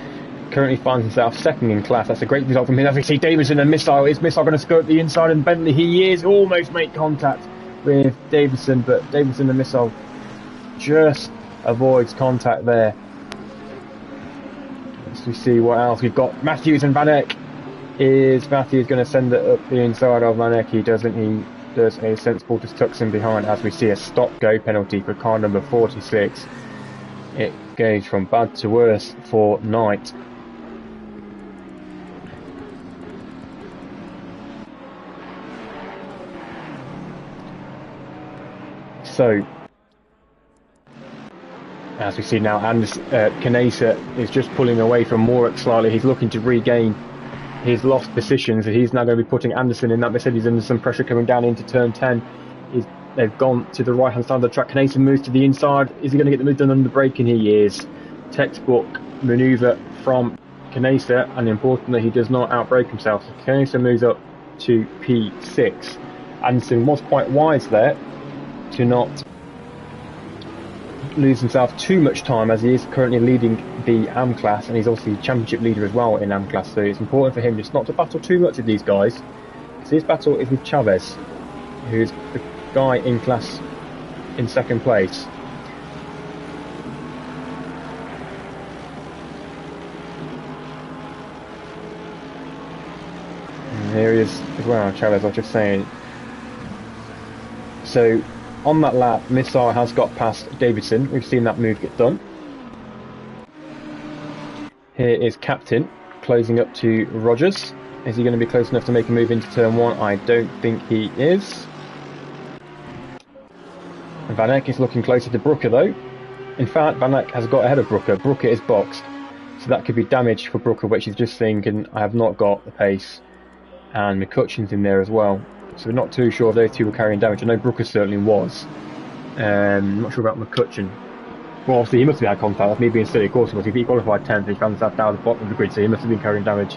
[SPEAKER 1] currently finds himself second in class. That's a great result from him. As we see Davidson and Missile. Is Missile going to skirt the inside? And Bentley, he is almost make contact with Davidson, but Davidson and Missile just avoids contact there. Let's see what else we've got. Matthews and Van Eyck. Is Matthews going to send it up the inside of Van Eyck? He doesn't. He does a sensible, just tucks him behind as we see a stop-go penalty for car number 46. It goes from bad to worse for Knight. So, as we see now, Canesa is just pulling away from Morik slightly. He's looking to regain his lost positions. He's now going to be putting Anderson in that. They said he's under some pressure coming down into turn 10. They've gone to the right hand side of the track. Canesa moves to the inside. Is he going to get the move done under braking? He is. Textbook manoeuvre from Canesa, and importantly, he does not outbrake himself. So Canesa moves up to P6. Anderson was quite wise there to not lose himself too much time, as he is currently leading the AM class, and he's also the championship leader as well in AM class, so it's important for him just not to battle too much with these guys. So his battle is with Chavez, who's the guy in class in second place. And here he is as well, Chavez, I was just saying. So on that lap, Missile has got past Davidson. We've seen that move get done. Here is Captain closing up to Rogers. Is he going to be close enough to make a move into turn 1? I don't think he is. Van Eyck is looking closer to Brooker though. In fact, Van Eyck has got ahead of Brooker. Brooker is boxed, so that could be damage for Brooker, which is just thinking, I have not got the pace. And McCutcheon's in there as well. So we're not too sure if those two were carrying damage. I know Brooker certainly was. I'm not sure about McCutcheon. Well, obviously he must have had contact. That's me being silly, of course he was. If he qualified 10th, he found himself down at the bottom of the grid, so he must have been carrying damage.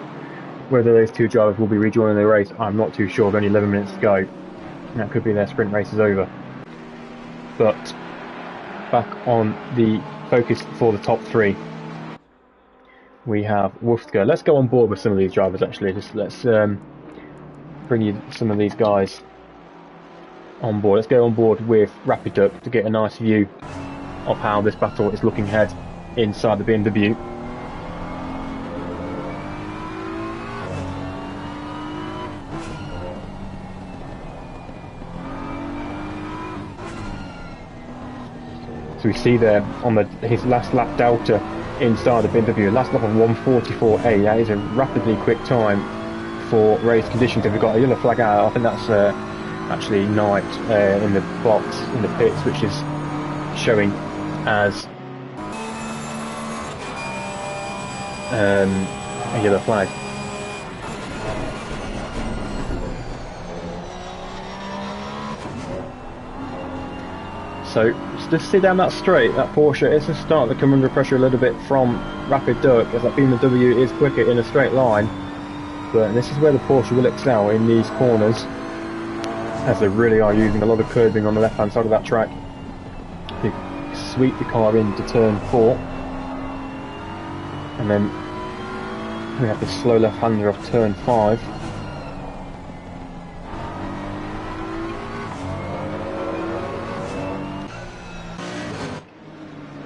[SPEAKER 1] Whether those two drivers will be rejoining the race, I'm not too sure. There's only 11 minutes to go. And that could be their sprint race is over. But back on the focus for the top 3. We have Wolfsger. Let's go on board with some of these drivers actually. Just let's bring you some of these guys on board. Let's go on board with Rapid Duck to get a nice view of how this battle is looking ahead inside the BMW. So we see there on his last lap delta inside the BMW, last lap of 1:44.8. That is a rapidly quick time for race conditions. If we've got a yellow flag out, I think that's actually Knight in the box in the pits, which is showing as a yellow flag. So just see down that straight, that Porsche is starting to come under pressure a little bit from Rapid Duck, as that BMW is quicker in a straight line. But this is where the Porsche will excel, in these corners, as they really are using a lot of curbing on the left hand side of that track. They sweep the car into turn 4, and then we have the slow left hander of turn 5.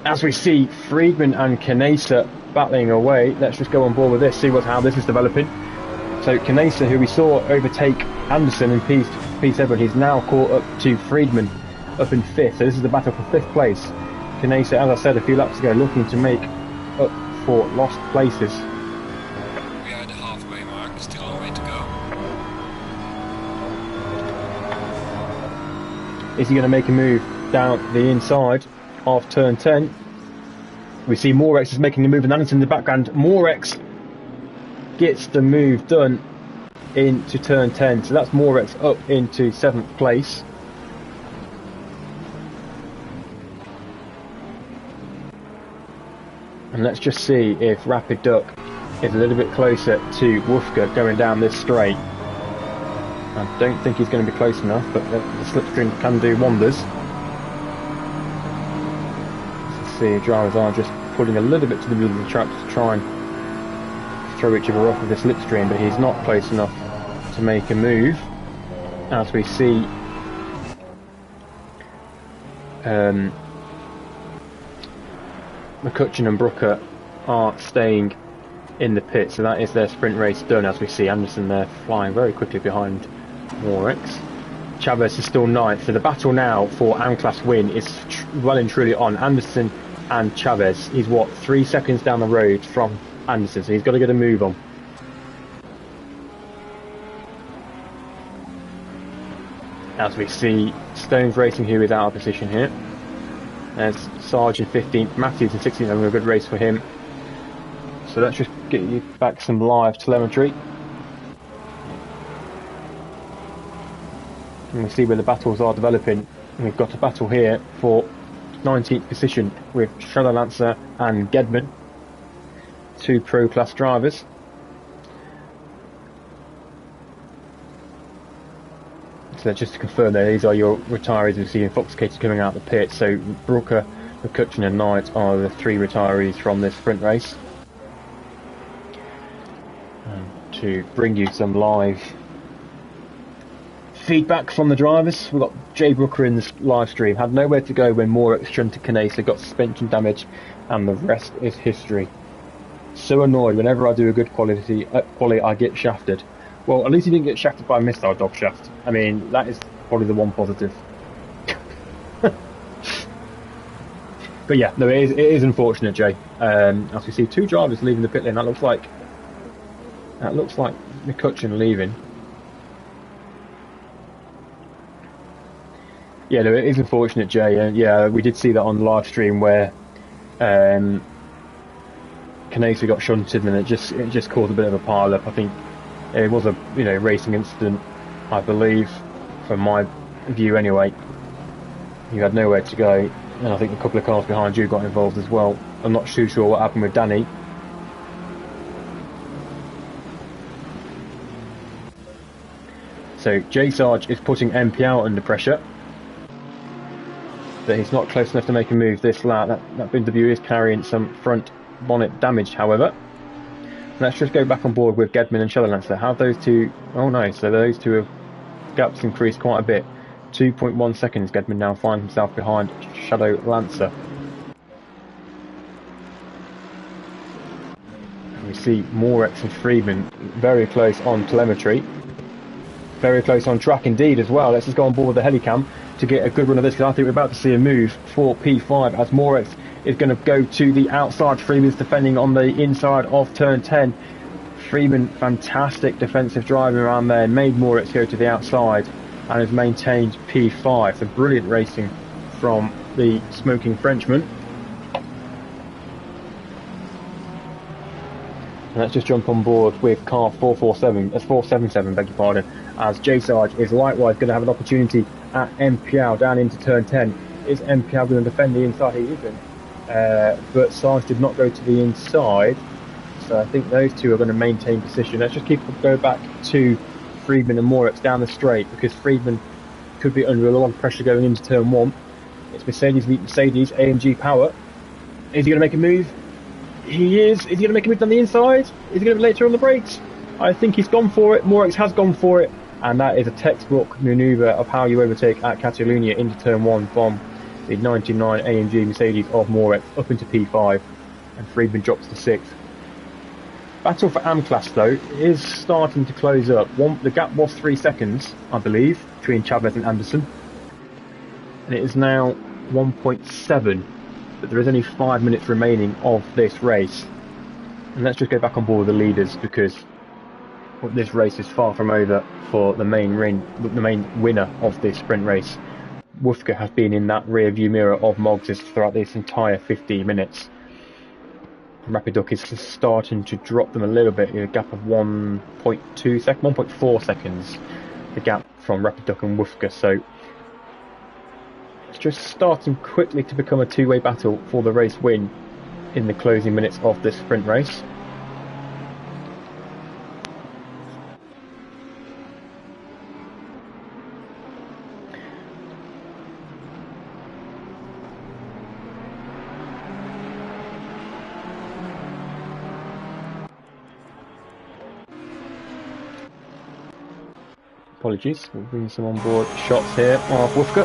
[SPEAKER 1] As we see Friedman and Canesa battling away, let's just go on board with this, see how this is developing. So Canesa, who we saw overtake Anderson in P7, he's now caught up to Friedman up in 5th. So this is the battle for 5th place. Canesa, as I said a few laps ago, looking to make up for lost places.
[SPEAKER 2] We are at the halfway mark, still a long way to go.
[SPEAKER 1] Is he going to make a move down the inside of turn 10? We see Morex is making a move, and Anderson in the background. Morex gets the move done into turn 10, so that's Morex up into 7th place. And let's just see if Rapid Duck is a little bit closer to Wolfka going down this straight. I don't think he's going to be close enough, but the slipstream can do wonders. Let's see, drivers are just pulling a little bit to the middle of the track to try and throw each other off with the slipstream, but he's not close enough to make a move. As we see McCutcheon and Brooker are staying in the pit, so that is their sprint race done. As we see Anderson there flying very quickly behind Morex. Chavez is still ninth, so the battle now for M-Class win is well and truly on. Anderson and Chavez, he's what, 3 seconds down the road from Anderson, so he's got to get a move on. As we see Stones Racing, who is out of position here. There's Sarge in 15th, Matthews in 16th, having a good race for him. So let's just get you back some live telemetry. And we see where the battles are developing. And we've got a battle here for 19th position with Shadow Lancer and Gedman, 2 Pro Class drivers. So just to confirm there, these are your retirees. We see Foxcator coming out of the pit. So Brooker, McCutcheon and Knight are the 3 retirees from this sprint race. And to bring you some live feedback from the drivers, we've got Jay Brooker in the live stream. Had nowhere to go when Morex shunted Canesa, got suspension damage, and the rest is history. So annoyed whenever I do a good quality I get shafted. Well, at least he didn't get shafted by a missile dog shaft. I mean, that is probably the one positive. But yeah, no, it is unfortunate, Jay. As we see 2 drivers leaving the pit lane, that looks like McCutcheon leaving. Yeah, no, it is unfortunate, Jay. Yeah, we did see that on the live stream where Canesa got shunted, and it just caused a bit of a pile up. I think it was a racing incident, I believe, from my view anyway. You had nowhere to go, and I think a couple of cars behind you got involved as well. I'm not too sure what happened with Danny. So J Sarge is putting MPL under pressure, but he's not close enough to make a move this lap. That BMW is carrying some front bonnet damage, however. Let's just go back on board with Gedman and Shadow Lancer. How those two... Oh no, so those two have gaps increased quite a bit. 2.1 seconds, Gedman now finds himself behind Shadow Lancer. And we see Morex and Friedman very close on telemetry. Very close on track indeed as well. Let's just go on board with the Helicam to get a good run of this, because I think we're about to see a move for P5 as Morex is going to go to the outside. Freeman's defending on the inside of turn 10. Freeman, fantastic defensive driving around there, made Morex go to the outside and has maintained P5. So brilliant racing from the smoking Frenchman. And let's just jump on board with car 477, beg your pardon, as J Sarge is likewise going to have an opportunity at MPL down into turn 10. Is MPL going to defend the inside? He isn't. But Sarge did not go to the inside, so I think those two are going to maintain position. Let's just go back to Friedman and Morex down the straight, because Friedman could be under a lot of pressure going into turn 1. It's Mercedes v Mercedes, AMG power. Is he going to make a move? He is. Is he going to make a move down the inside? Is he going to be later on the brakes? I think he's gone for it. Morex has gone for it, and that is a textbook manoeuvre of how you overtake at Catalunya into turn 1 from the 99 AMG Mercedes of Morex up into P5, and Friedman drops to 6th. Battle for M-Class though is starting to close up. The gap was 3 seconds, I believe, between Chavez and Anderson, and it is now 1.7, but there is only 5 minutes remaining of this race. And let's just go back on board with the leaders, because this race is far from over for the main winner of this sprint race. Wolfka has been in that rear view mirror of Moggs throughout this entire 15 minutes. Rapid Duck is starting to drop them a little bit, a gap of 1.4 seconds, the gap from Rapid Duck and Wolfka, so it's just starting quickly to become a two-way battle for the race win. in the closing minutes of this sprint race. Apologies, we'll bring some onboard shots here of Woofka.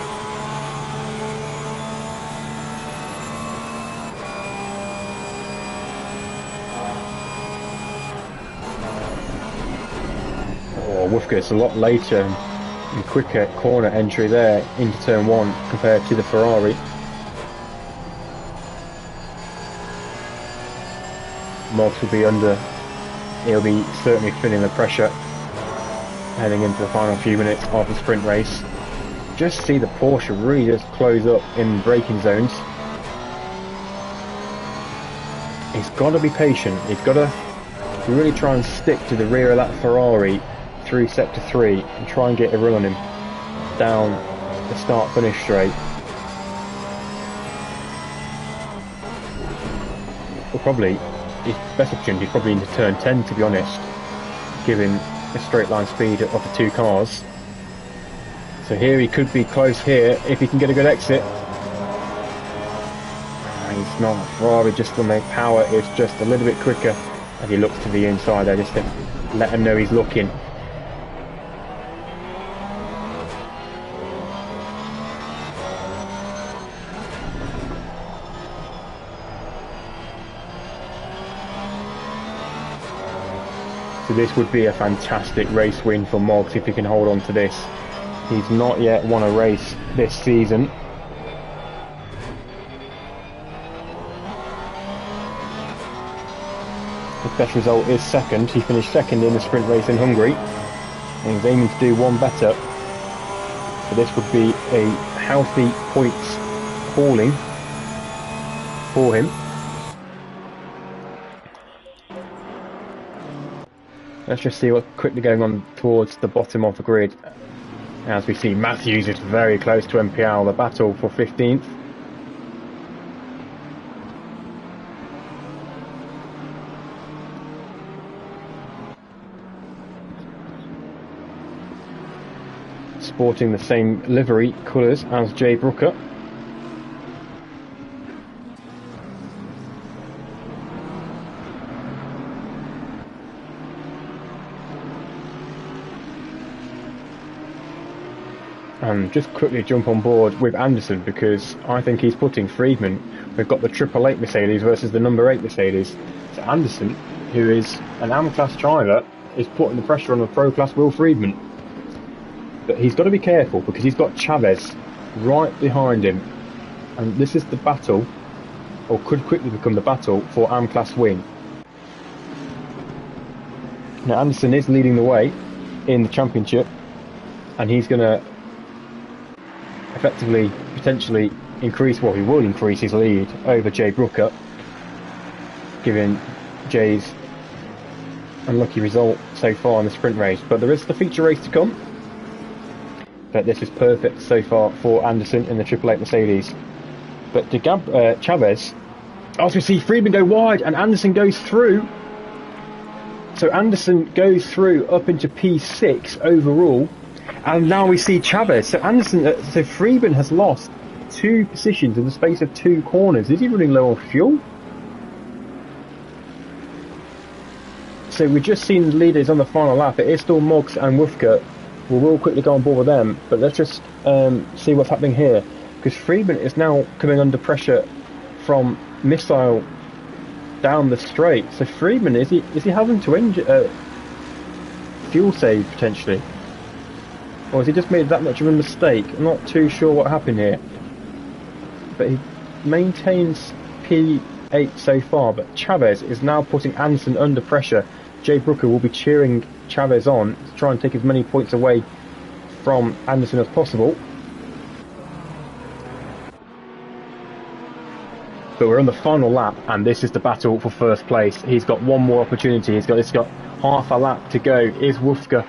[SPEAKER 1] Oh, Woofka's a lot later and quicker corner entry there into turn 1 compared to the Ferrari. Moggs will be under, he'll be certainly feeling the pressure heading into the final few minutes of the sprint race. Just see the Porsche really just close up in braking zones. He's got to be patient. He's got to really try and stick to the rear of that Ferrari through sector 3 and try and get a run on him down the start-finish straight. Well, probably his best opportunity is probably into turn 10, to be honest, given the straight line speed of the two cars. So here he could be close here if he can get a good exit. He's not. Ferrari just to make power is just a little bit quicker as he looks to the inside there, just to let him know he's looking. So this would be a fantastic race win for Moggs if he can hold on to this. He's not yet won a race this season. His best result is second. He finished second in the sprint race in Hungary, and he's aiming to do one better. So this would be a healthy points hauling for him. Let's just see what's quickly going on towards the bottom of the grid. As we see, Matthews is very close to MPL, the battle for 15th. Sporting the same livery colours as Jay Brooker. And just quickly jump on board with Anderson, because I think he's putting Friedman. We've got the 888 Mercedes versus the number 8 Mercedes. So Anderson, who is an AM class driver, is putting the pressure on the Pro class Will Friedman. But he's got to be careful because he's got Chavez right behind him. And this is the battle, or could quickly become the battle, for AM class win. Now Anderson is leading the way in the championship, and he's going to effectively, potentially increase, well, he will increase his lead over Jay Brooker, given Jay's unlucky result so far in the sprint race. But there is the feature race to come. But this is perfect so far for Anderson in the 888 Mercedes. But Chavez, as we see Friedman go wide and Anderson goes through. So Anderson goes through up into P6 overall. And now we see Chavez. So so Friedman has lost 2 positions in the space of 2 corners. Is he running low on fuel? So we've just seen the leaders on the final lap. It is still Moggs and Woofka. We will quickly go on board with them, but let's just see what's happening here, because Friedman is now coming under pressure from missile down the straight. So Friedman, is he having to fuel save potentially? Or has he just made that much of a mistake? I'm not too sure what happened here. But he maintains P8 so far, but Chavez is now putting Anderson under pressure. Jay Brooker will be cheering Chavez on to try and take as many points away from Anderson as possible. But we're on the final lap, and this is the battle for first place. He's got one more opportunity. He's got half a lap to go. Is Woofka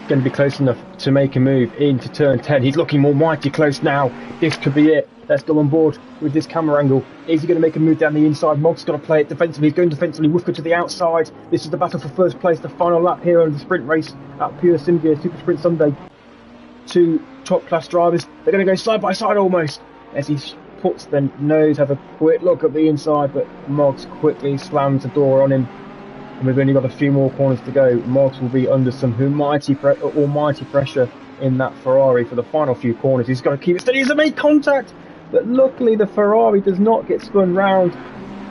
[SPEAKER 1] going to be close enough to make a move into turn 10? He's looking more mighty close now. This could be it. Let's go on board with this camera angle. Is he going to make a move down the inside? Mog's got to play it defensively. He's going defensively. Woofka to the outside. This is the battle for first place. The final lap here on the sprint race at PureSimGear Super Sprint Sunday. Two top-class drivers. They're going to go side by side almost as he puts the nose, have a quick look at the inside, but Moggs quickly slams the door on him. And we've only got a few more corners to go. Moggs will be under some almighty pressure in that Ferrari for the final few corners. He's got to keep it steady. He's made contact, but luckily the Ferrari does not get spun round.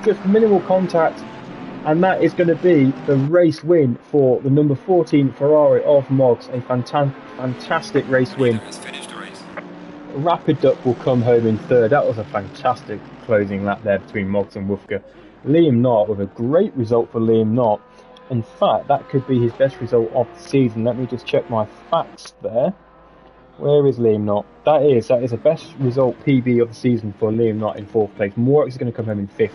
[SPEAKER 1] Just minimal contact, and that is going to be the race win for the number 14 Ferrari of Moggs. A fantastic race win. Rapid Duck will come home in third. That was a fantastic closing lap there between Moggs and Woofka. Liam Knott with a great result for Liam Knott. In fact, that could be his best result of the season. Let me just check my facts there. Where is Liam Knott? That is a best result PB of the season for Liam Knott in 4th place. Morex is going to come home in 5th.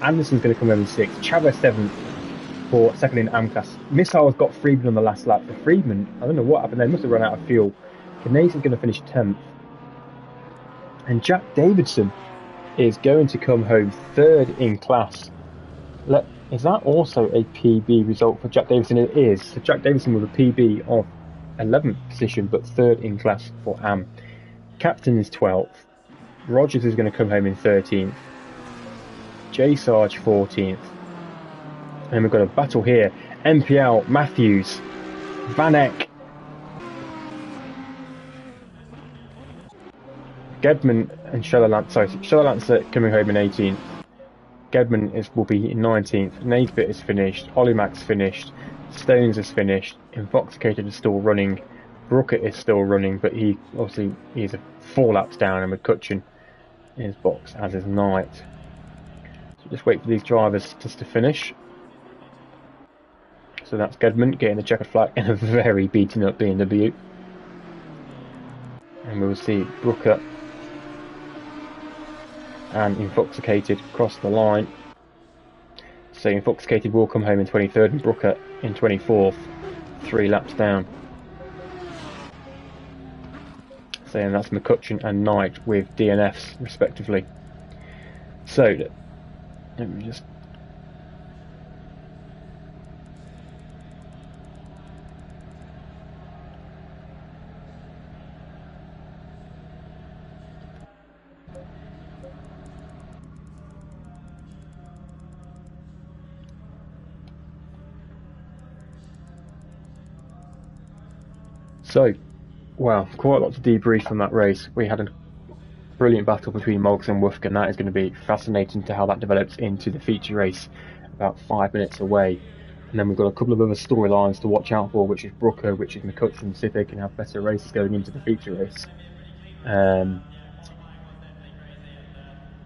[SPEAKER 1] Anderson's going to come home in 6th. Chavez 7th for 2nd in AM-Class. Missile's got Friedman on the last lap. For Friedman, I don't know what happened there. Must have run out of fuel. Canese is going to finish 10th. And Jack Davidson is going to come home 3rd in class. Is that also a PB result for Jack Davidson? It is. So Jack Davidson with a PB of 11th position, but 3rd in class for AM. Captain is 12th. Rogers is going to come home in 13th. J Sarge 14th. And we've got a battle here. MPL, Matthews, Van Eck, Gedman and Shellerlance are coming home in 18th. Gedman will be in 19th. Naisbitt is finished. Olimac's finished. Stones is finished. Infoxicated is still running. Brookett is still running, but he's 4 laps down, and McCutcheon in his box, as is Knight. So just wait for these drivers just to finish. So that's Gedman getting the checkered flag in a very beaten up BMW. And we'll see Brookett and Infoxicated cross the line. So Infoxicated will come home in 23rd and Brookett in 24th, 3 laps down. So and that's McCutcheon and Knight with DNFs respectively. So let me just So, wow, quite a lot to debrief from that race. We had a brilliant battle between Moggs and Woofka, and that is going to be fascinating to how that develops into the feature race about 5 minutes away. And then we've got a couple of other storylines to watch out for, which is Brooker, which is McCutcheon, see if they can have better races going into the feature race.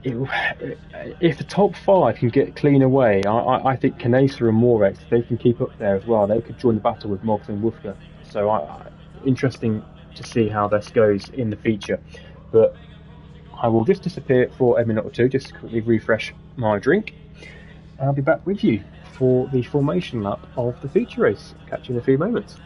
[SPEAKER 1] If the top 5 can get clean away, I think Canesa and Morex, if they can keep up there as well, they could join the battle with Moggs and Woofka. So interesting to see how this goes in the feature. But I will just disappear for a minute or two, just to quickly refresh my drink. I'll be back with you for the formation lap of the feature race. Catch you in a few moments.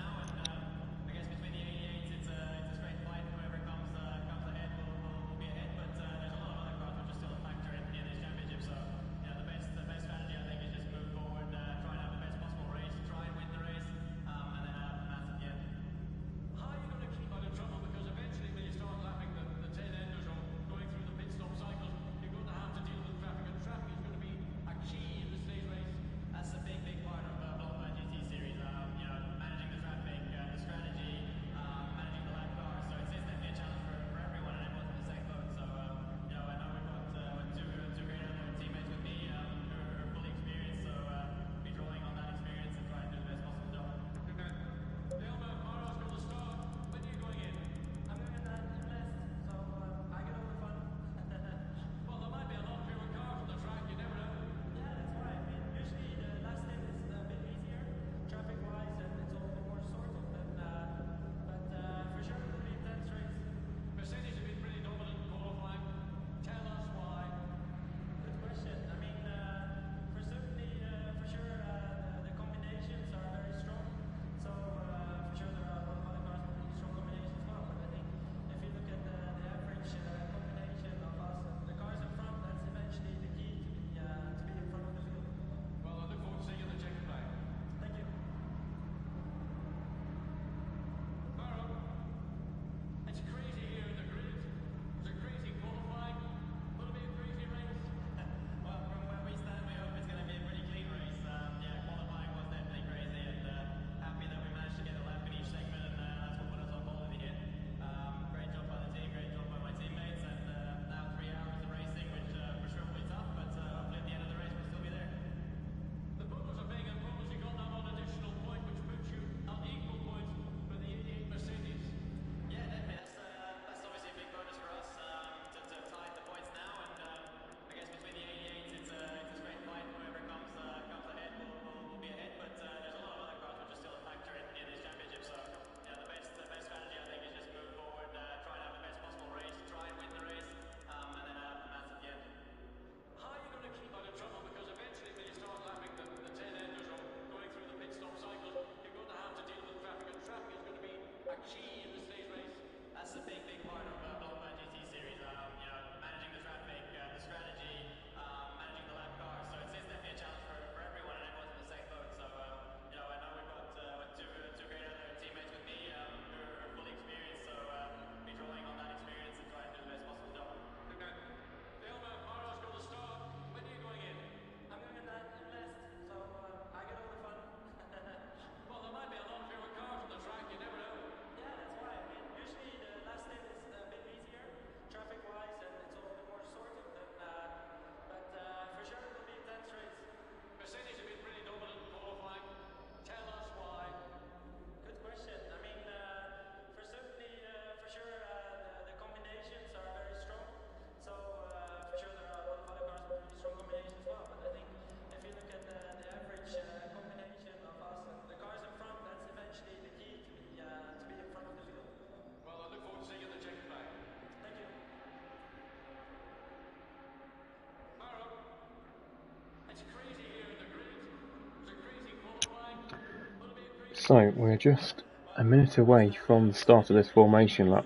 [SPEAKER 1] So we're just a minute away from the start of this formation lap,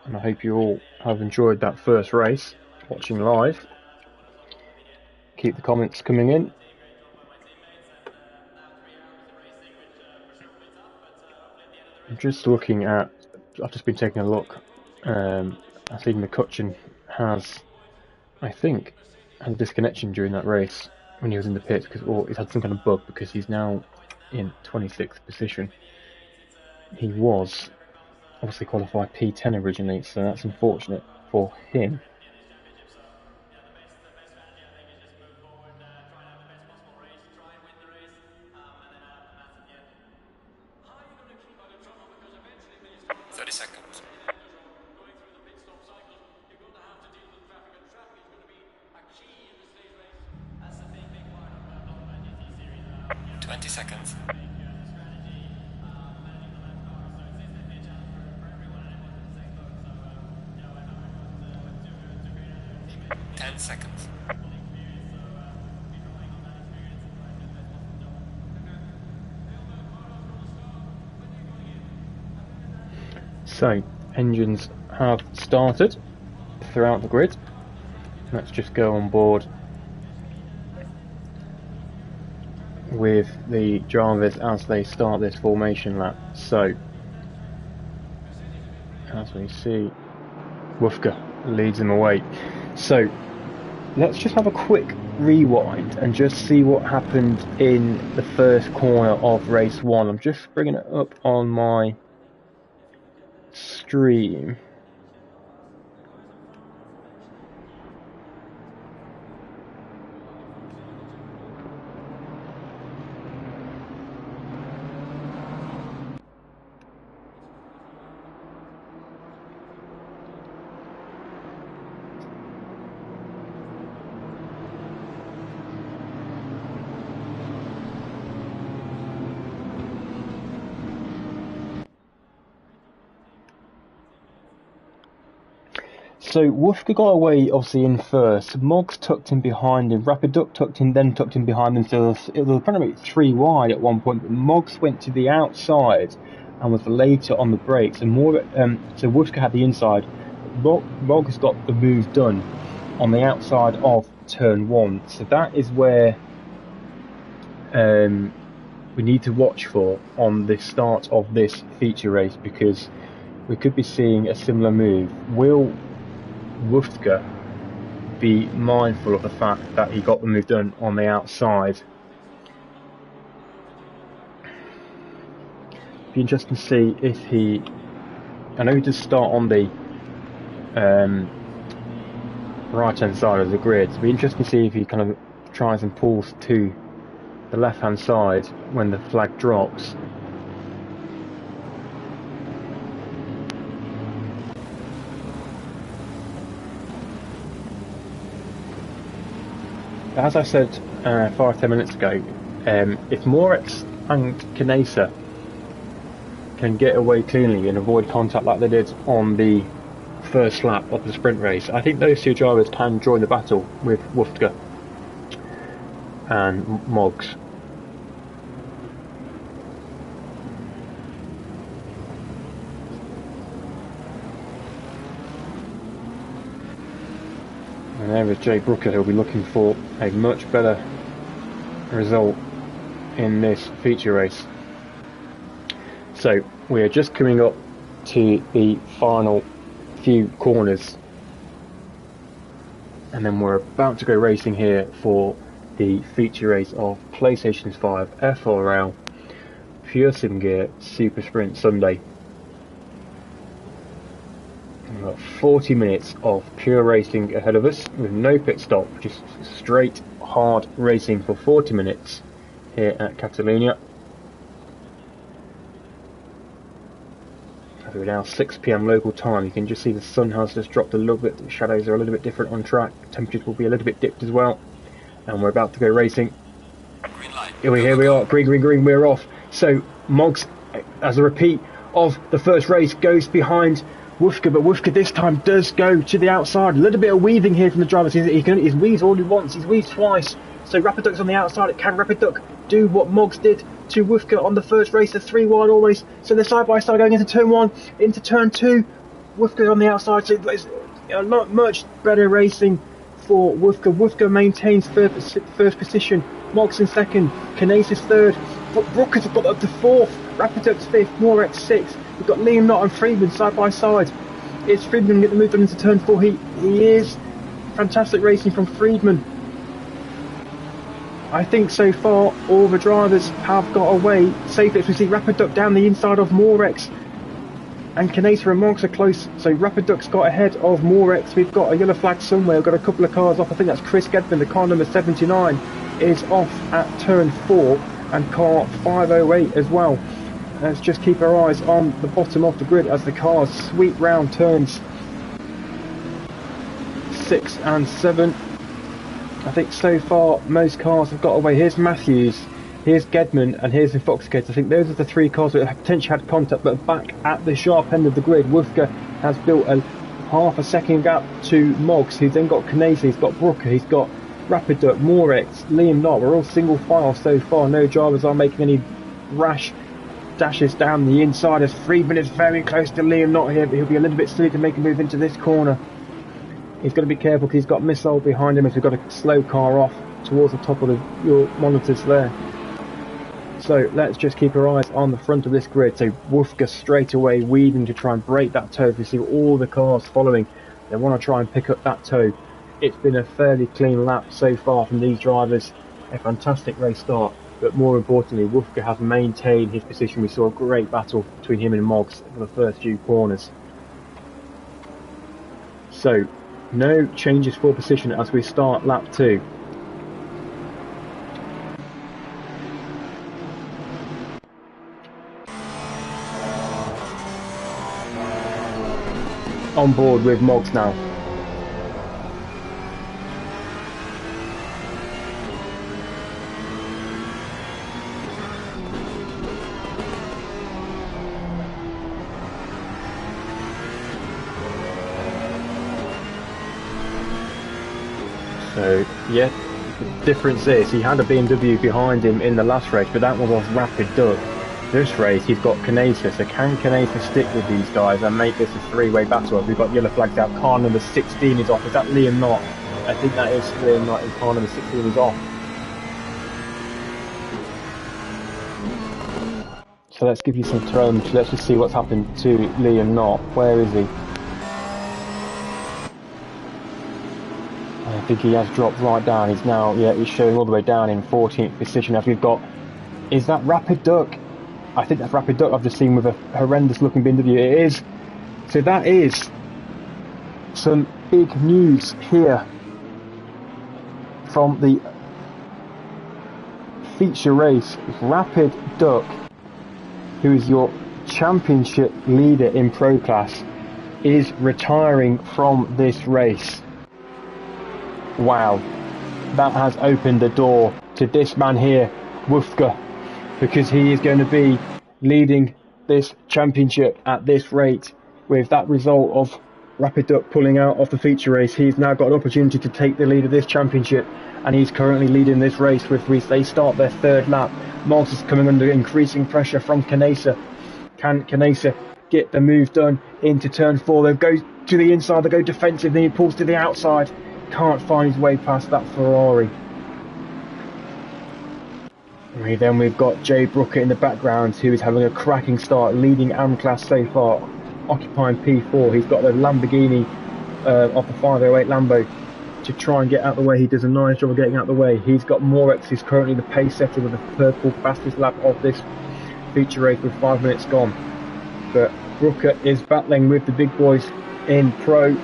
[SPEAKER 1] and I hope you all have enjoyed that first race, watching live. Keep the comments coming in. I'm just looking at, I've just been taking a look. I think McCutcheon has, I think, had a disconnection during that race when he was in the pits, or he's had some kind of bug, because he's now in 26th position. He was obviously qualified P10 originally, so that's unfortunate for him.
[SPEAKER 2] Seconds. 20 seconds. 10 seconds.
[SPEAKER 1] So, engines have started throughout the grid. Let's just go on board with the drivers as they start this formation lap. So, as we see, Woofka leads them away. So, let's just have a quick rewind and just see what happened in the first corner of race 1. I'm just bringing it up on my stream. So Woofka got away, obviously, in first. Moggs tucked in behind him. Rapid Duck tucked in behind him. So it was apparently 3 wide at one point. But Moggs went to the outside and was later on the brakes. And so Woofka had the inside. Moggs got the move done on the outside of turn 1. So that is where we need to watch for on the start of this feature race, because we could be seeing a similar move. Will Woofka be mindful of the fact that he got the move done on the outside? Be interesting to see if he, I know he does start on the right hand side of the grid, so it'll be interesting to see if he kind of tries and pulls to the left hand side when the flag drops. As I said 5-10 minutes ago, if Morex and Canesa can get away cleanly and avoid contact like they did on the first lap of the sprint race, I think those two drivers can join the battle with Woofka and Moggs. And there is Jay Brooker, who'll be looking for a much better result in this feature race. So we are just coming up to the final few corners, and then we're about to go racing here for the feature race of PlayStation 5 FRL PureSimGear Super Sprint Sunday. We've got 40 minutes of pure racing ahead of us with no pit stop, just straight hard racing for 40 minutes here at Catalunya. As we're now 6 PM local time, you can just see the sun has just dropped a little bit, the shadows are a little bit different on track, temperatures will be a little bit dipped as well, and we're about to go racing.
[SPEAKER 2] Green light.
[SPEAKER 1] Here we are, green, we're off. So Moggs, as a repeat of the first race, goes behind Woofka, but Woofka this time does go to the outside. A little bit of weaving here from the driver. He's weaved already once, he's weaved twice. So Rapid Duck's on the outside. Can Rapid Duck do what Moggs did to Woofka on the first race, the 3 wide always. So they're side by side going into turn 1, into turn 2. Woofka's on the outside, so it's not much better racing for Woofka. Woofka maintains first position, Moggs in second, Knase's third, Brooker's got up to fourth, Rapiduck's fifth, Morex sixth. We've got Liam Knott and Friedman side by side. Is Friedman going to get the move done into turn 4? He is. Fantastic racing from Friedman. I think so far all the drivers have got away safely. We see Rapiduck down the inside of Morex, and Canesa and Moggs are close. So Rapiduck's got ahead of Morex. We've got a yellow flag somewhere. We've got a couple of cars off. I think that's Chris Gedman, the car number 79, is off at turn 4, and car 508 as well. Let's just keep our eyes on the bottom of the grid as the cars sweep round turns 6 and 7. I think so far most cars have got away. Here's Matthews, here's Gedman, and here's the Foxcades. I think those are the 3 cars that have potentially had contact, but back at the sharp end of the grid, Woofka has built a half a second gap to Moggs. He's then got Canese, he's got Brooker, he's got Rapiduck, Morex, Liam Knott. We're all single file so far. No drivers are making any rash dashes down the inside as Friedman is very close to Liam Knott here, but he'll be a little bit silly to make a move into this corner. He's got to be careful because he's got Missile behind him as we've got a slow car off towards the top of your monitors there. So let's just keep our eyes on the front of this grid. So Woofka straight away weaving to try and break that toe. We see all the cars following. They want to try and pick up that toe. It's been a fairly clean lap so far from these drivers. A fantastic race start. But more importantly, Woofka has maintained his position. We saw a great battle between him and Moggs for the first few corners. So no changes for position as we start lap 2. On board with Moggs now. So yeah, the difference is he had a BMW behind him in the last race, but that was off Rapiduck. This race he's got Canesa, so can Canesa stick with these guys and make this a 3-way battle? We've got yellow flags out. Car number 16 is off. Is that Liam Knott? I think that is Liam Knott, and car number 16 is off. So let's give you some telemetry. Let's just see what's happened to Liam Knott. Where is he? I think he has dropped right down. He's now, yeah, he's showing all the way down in 14th position as we've got, is that Rapiduck? I think that's Rapiduck I've just seen with a horrendous looking BMW. It is. So that is some big news here from the feature race. Rapiduck, who is your championship leader in Pro Class, is retiring from this race. Wow, that has opened the door to this man here, Woofka, because he is going to be leading this championship at this rate. With that result of Rapiduck pulling out of the feature race, he's now got an opportunity to take the lead of this championship, and he's currently leading this race with they start their 3rd lap. Moggs is coming under increasing pressure from Canesa. Can Canesa get the move done into turn 4? They go to the inside, they go defensive, then he pulls to the outside. Can't find his way past that Ferrari. Then we've got Jay Brooker in the background, who is having a cracking start, leading AM class so far, occupying P4. He's got the Lamborghini off the 508 Lambo to try and get out of the way. He does a nice job of getting out of the way. He's got Morex, who's currently the pace setter with the purple fastest lap of this feature race with 5 minutes gone. But Brooker is battling with the big boys in Pro.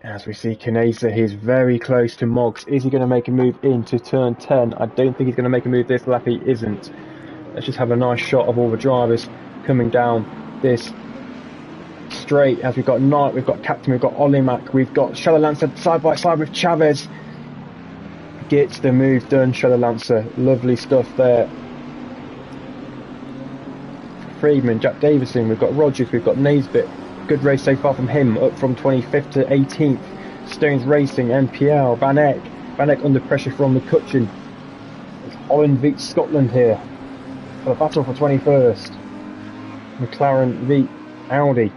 [SPEAKER 1] As we see Canesa, he's very close to Moggs. Is he going to make a move into turn 10? I don't think he's going to make a move this lap. He isn't. Let's just have a nice shot of all the drivers coming down this straight. As we've got Knight, we've got Captain, we've got Olimac, we've got Shadow Lancer side by side with Chavez. Gets the move done, Shadow Lancer. Lovely stuff there. Friedman, Jack Davison, we've got Rogers, we've got Naisbitt. Good race so far from him, up from 25th to 18th. Stones Racing, NPL, Van Eck. Van Eck under pressure from McCutcheon. It's Holland v Scotland here for the battle for 21st. McLaren v Audi.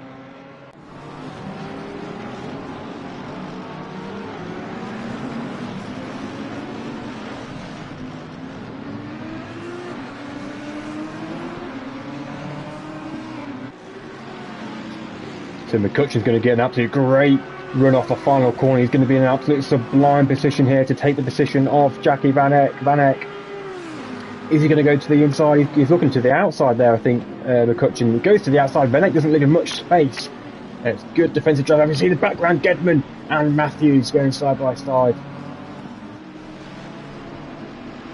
[SPEAKER 1] So McCutcheon's going to get an absolute great run off the final corner. He's going to be in an absolute sublime position here to take the position of Jackie Van Eck. Van Eck, is he going to go to the inside? He's looking to the outside there, I think. McCutcheon goes to the outside. Van Eck doesn't leave him much space. It's good defensive drive. You see the background, Gedman and Matthews going side by side.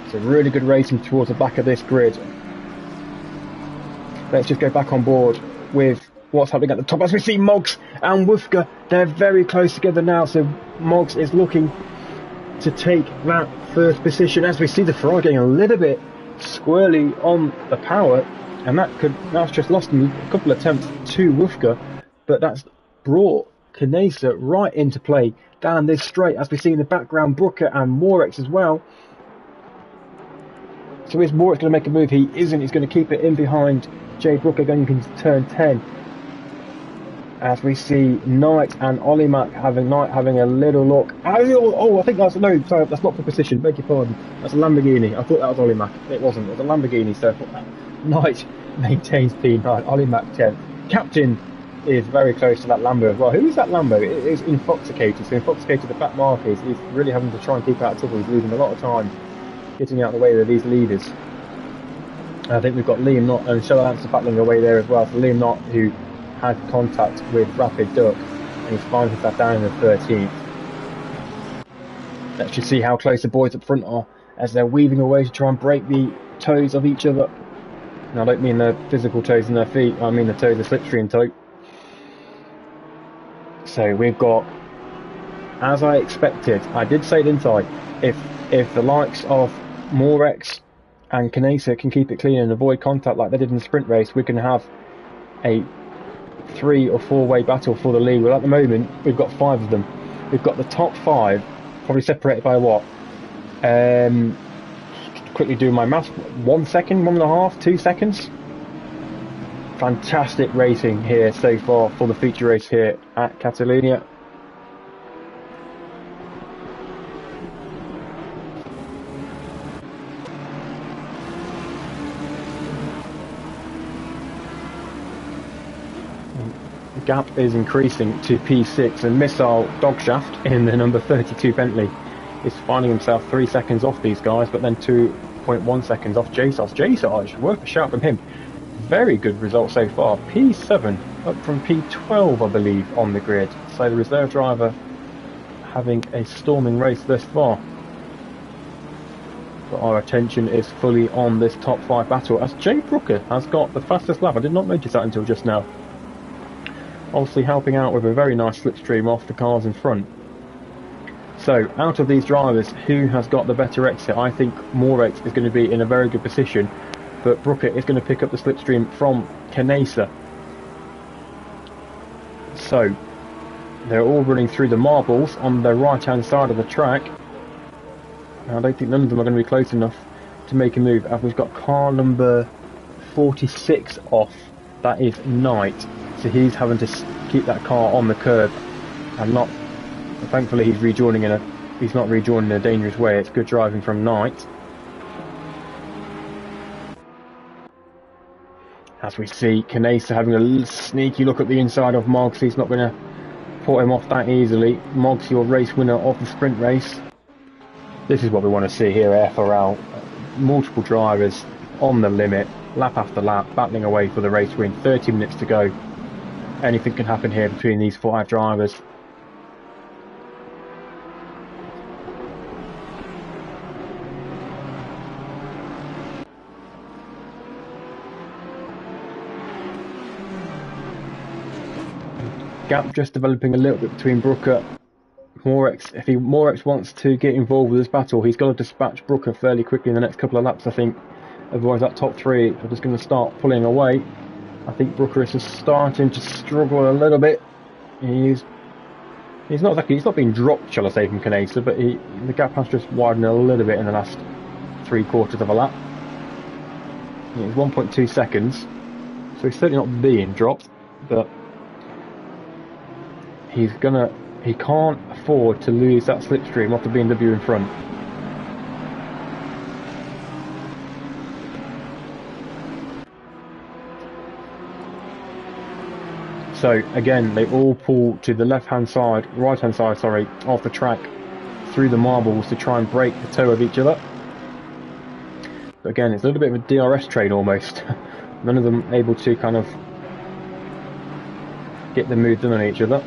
[SPEAKER 1] It's a really good racing towards the back of this grid. Let's just go back on board with what's happening at the top as we see Moggs and Woofka. They're very close together now, so Moggs is looking to take that first position as we see the Ferrari getting a little bit squirrely on the power, and that's just lost him a couple of attempts to Woofka, but that's brought Canesa right into play down this straight as we see in the background Brooker and Morex as well. So is Morex going to make a move? He isn't. He's going to keep it in behind Jay Brooker going into turn 10. As we see Knight and Ollie Mack having a little look. Oh, I think that's no. Sorry, that's not for position. Beg your pardon. That's a Lamborghini. I thought that was Ollie Mack. It wasn't. It was a Lamborghini. So Knight maintains P9. Ollie Mack 10th. Captain is very close to that Lambo as well. Who is that Lambo? It is Infoxicated. So Infoxicated, the back markers, is really having to try and keep out of trouble. He's losing a lot of time getting out of the way of these leaders. I think we've got Liam Knott and Shell Lance battling away there as well. So Liam Knott, who had contact with Rapid Duck, and he's finally himself down in the 13th. Let's just see how close the boys up front are as they're weaving away to try and break the toes of each other. And I don't mean the physical toes in their feet, I mean the toes of slipstream toe. So we've got, as I expected, I did say it inside, if the likes of Morex and Canesa can keep it clean and avoid contact like they did in the sprint race, we can have a 3 or 4 way battle for the lead. Well, at the moment we've got 5 of them. We've got the top 5 probably separated by what, quickly do my maths, 1 second, 1.5, 2 seconds. Fantastic racing here so far for the feature race here at Catalonia. Gap is increasing to P6, and Missile Dogshaft in the number 32 Bentley is finding himself 3 seconds off these guys, but then 2.1 seconds off JSOS. JSOS, worth a shout from him. Very good result so far. P7 up from P12, I believe, on the grid. So the reserve driver having a storming race thus far. But our attention is fully on this top 5 battle as Jay Brooker has got the fastest lap. I did not notice that until just now. Obviously helping out with a very nice slipstream off the cars in front. So out of these drivers, who has got the better exit? I think Morex is going to be in a very good position, but Brooker is going to pick up the slipstream from Canesa. So they're all running through the marbles on the right hand side of the track. I don't think none of them are going to be close enough to make a move. As we've got car number 46 off, that is Knight. So he's having to keep that car on the curb and not, thankfully he's not rejoining in a dangerous way. It's good driving from Knight. As we see Canesa having a sneaky look at the inside of Moggs. He's not going to put him off that easily. Moggs, your race winner of the sprint race. This is what we want to see here at FRL. Multiple drivers on the limit, lap after lap, battling away for the race win. 30 minutes to go. Anything can happen here between these 5 drivers. Gap just developing a little bit between Brooker and Morex. If Morex wants to get involved with this battle, he's got to dispatch Brooker fairly quickly in the next couple of laps, I think. Otherwise that top 3 are just going to start pulling away. I think Brooker is just starting to struggle a little bit. He's He's not being dropped, shall I say, from Canesa, but the gap has just widened a little bit in the last 3/4 of a lap. It's 1.2 seconds, so he's certainly not being dropped, but he can't afford to lose that slipstream off the BMW in front. So again, they all pull to the right hand side, of the track through the marbles to try and break the toe of each other. But again, it's a little bit of a DRS train almost. None of them able to kind of get the move done on each other.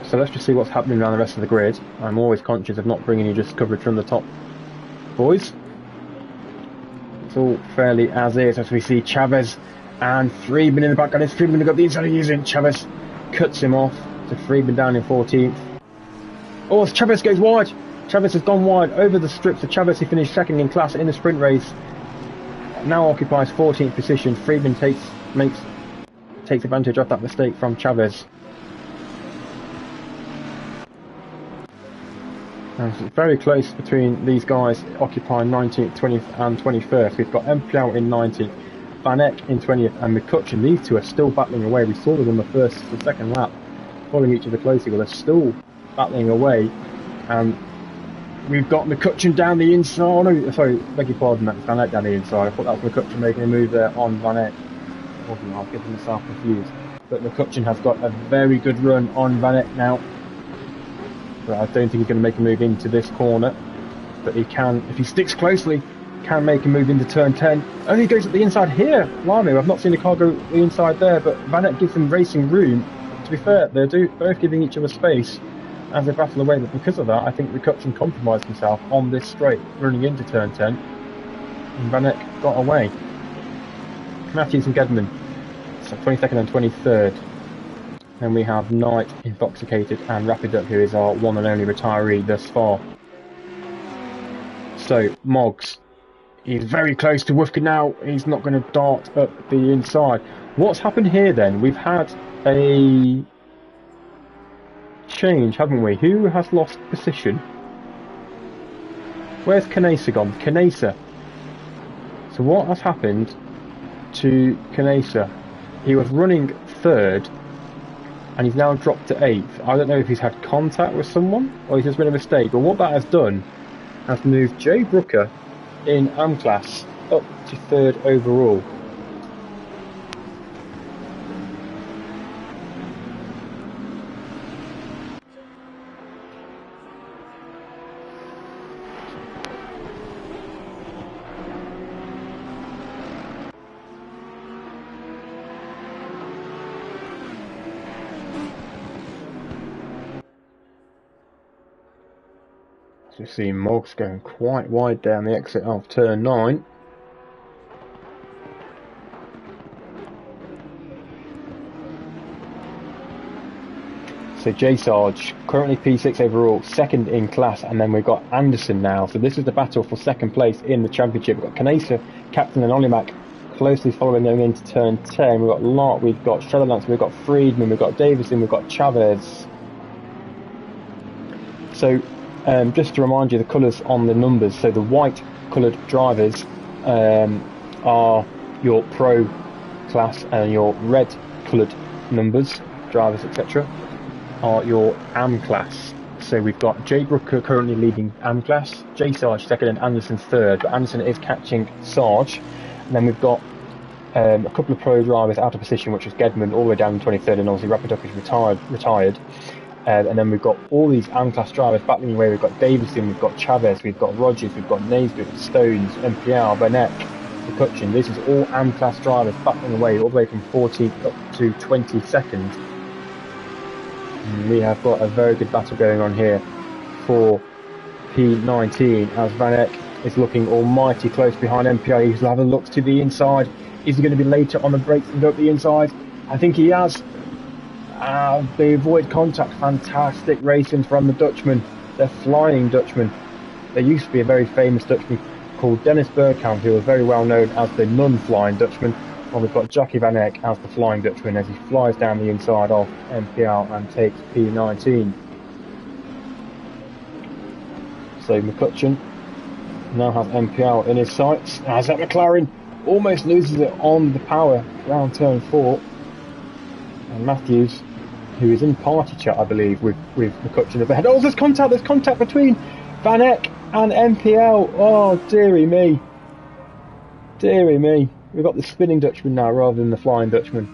[SPEAKER 1] So let's just see what's happening around the rest of the grid. I'm always conscious of not bringing you just coverage from the top, boys. It's all fairly as is, as we see Chavez and Friedman in the back. And it's Friedman got the inside of using. Chavez cuts him off to Friedman down in 14th. Oh, Chavez goes wide. Chavez has gone wide over the strip. So Chavez, who finished second in class in the sprint race, now occupies 14th position. Friedman takes advantage of that mistake from Chavez. And it's very close between these guys occupying 19th, 20th and 21st. We've got Empiao in 19th, Van Eck in 20th and McCutcheon. These two are still battling away. We saw them on the first and second lap, following each other closely, but they're still battling away. And we've got McCutcheon down the inside. Oh no, sorry, beg your pardon, that's Van Eck down the inside. I thought that was McCutcheon making a move there on Van Eck. I've getting myself confused. But McCutcheon has got a very good run on Van Eck now. But I don't think he's going to make a move into this corner. But he can, if he sticks closely, can make a move into turn 10. Only goes at the inside here. Blimey, I've not seen a car go the inside there, but Van Eck gives them racing room. To be fair, they're both giving each other space as they battle away, but because of that, I think McCutcheon compromised himself on this straight, running into turn 10, and Van Eck got away. Matthews and Gedman, so 22nd and 23rd. Then we have Knight, Intoxicated, and Rapid Duck, who is our one and only retiree thus far. So, Moggs, he's very close to Woofka now. He's not going to dart up the inside. What's happened here then? We've had a change, haven't we? Who has lost position? Where's Canesa gone? Canesa. So what has happened to Canesa? He was running third and he's now dropped to 8th. I don't know if he's had contact with someone or he's just made a mistake, but what that has done has moved Jay Brooker in AM class up to 3rd overall. We see Moggs going quite wide down the exit of turn 9. So J Sarge, currently P6 overall, 2nd in class, and then we've got Anderson now. So this is the battle for 2nd place in the championship. We've got Canesa, Captain and Olimac closely following them into turn 10. We've got Lart, we've got Strellanance, we've got Friedman, we've got Davison, we've got Chavez. So just to remind you the colours on the numbers, so the white coloured drivers are your pro class, and your red coloured numbers, drivers etc., are your AM class. So we've got Jay Brooker currently leading AM class, J Sarge 2nd and Anderson 3rd, but Anderson is catching Sarge. And then we've got a couple of pro drivers out of position, which is Gedman all the way down in 23rd, and obviously Rapid Duck is retired. And then we've got all these AM class drivers battling away. We've got Davison, we've got Chavez, we've got Rogers, we've got Naisbitt, Stones, MPR, Van Eck, McCutcheon. This is all AM class drivers battling away all the way from 14th up to 22nd. And we have got a very good battle going on here for P19 as Van Eck is looking almighty close behind MPR. He's having looks to the inside. Is he going to be later on the brakes and go up the inside? I think he has. They avoid contact. Fantastic racing from the Dutchman. They're flying Dutchman. There used to be a very famous Dutchman called Dennis Bergkamp, who was very well known as the non-flying Dutchman. Well, we've got Jackie Van Eck as the Flying Dutchman as he flies down the inside of MPL and takes P19. So McCutcheon now has MPL in his sights as that McLaren almost loses it on the power round turn 4. And Matthews, who is in party chat, I believe, with McCutcheon up ahead. Oh, there's contact between Van Eck and MPL. Oh, dearie me. Dearie me. We've got the spinning Dutchman now rather than the flying Dutchman.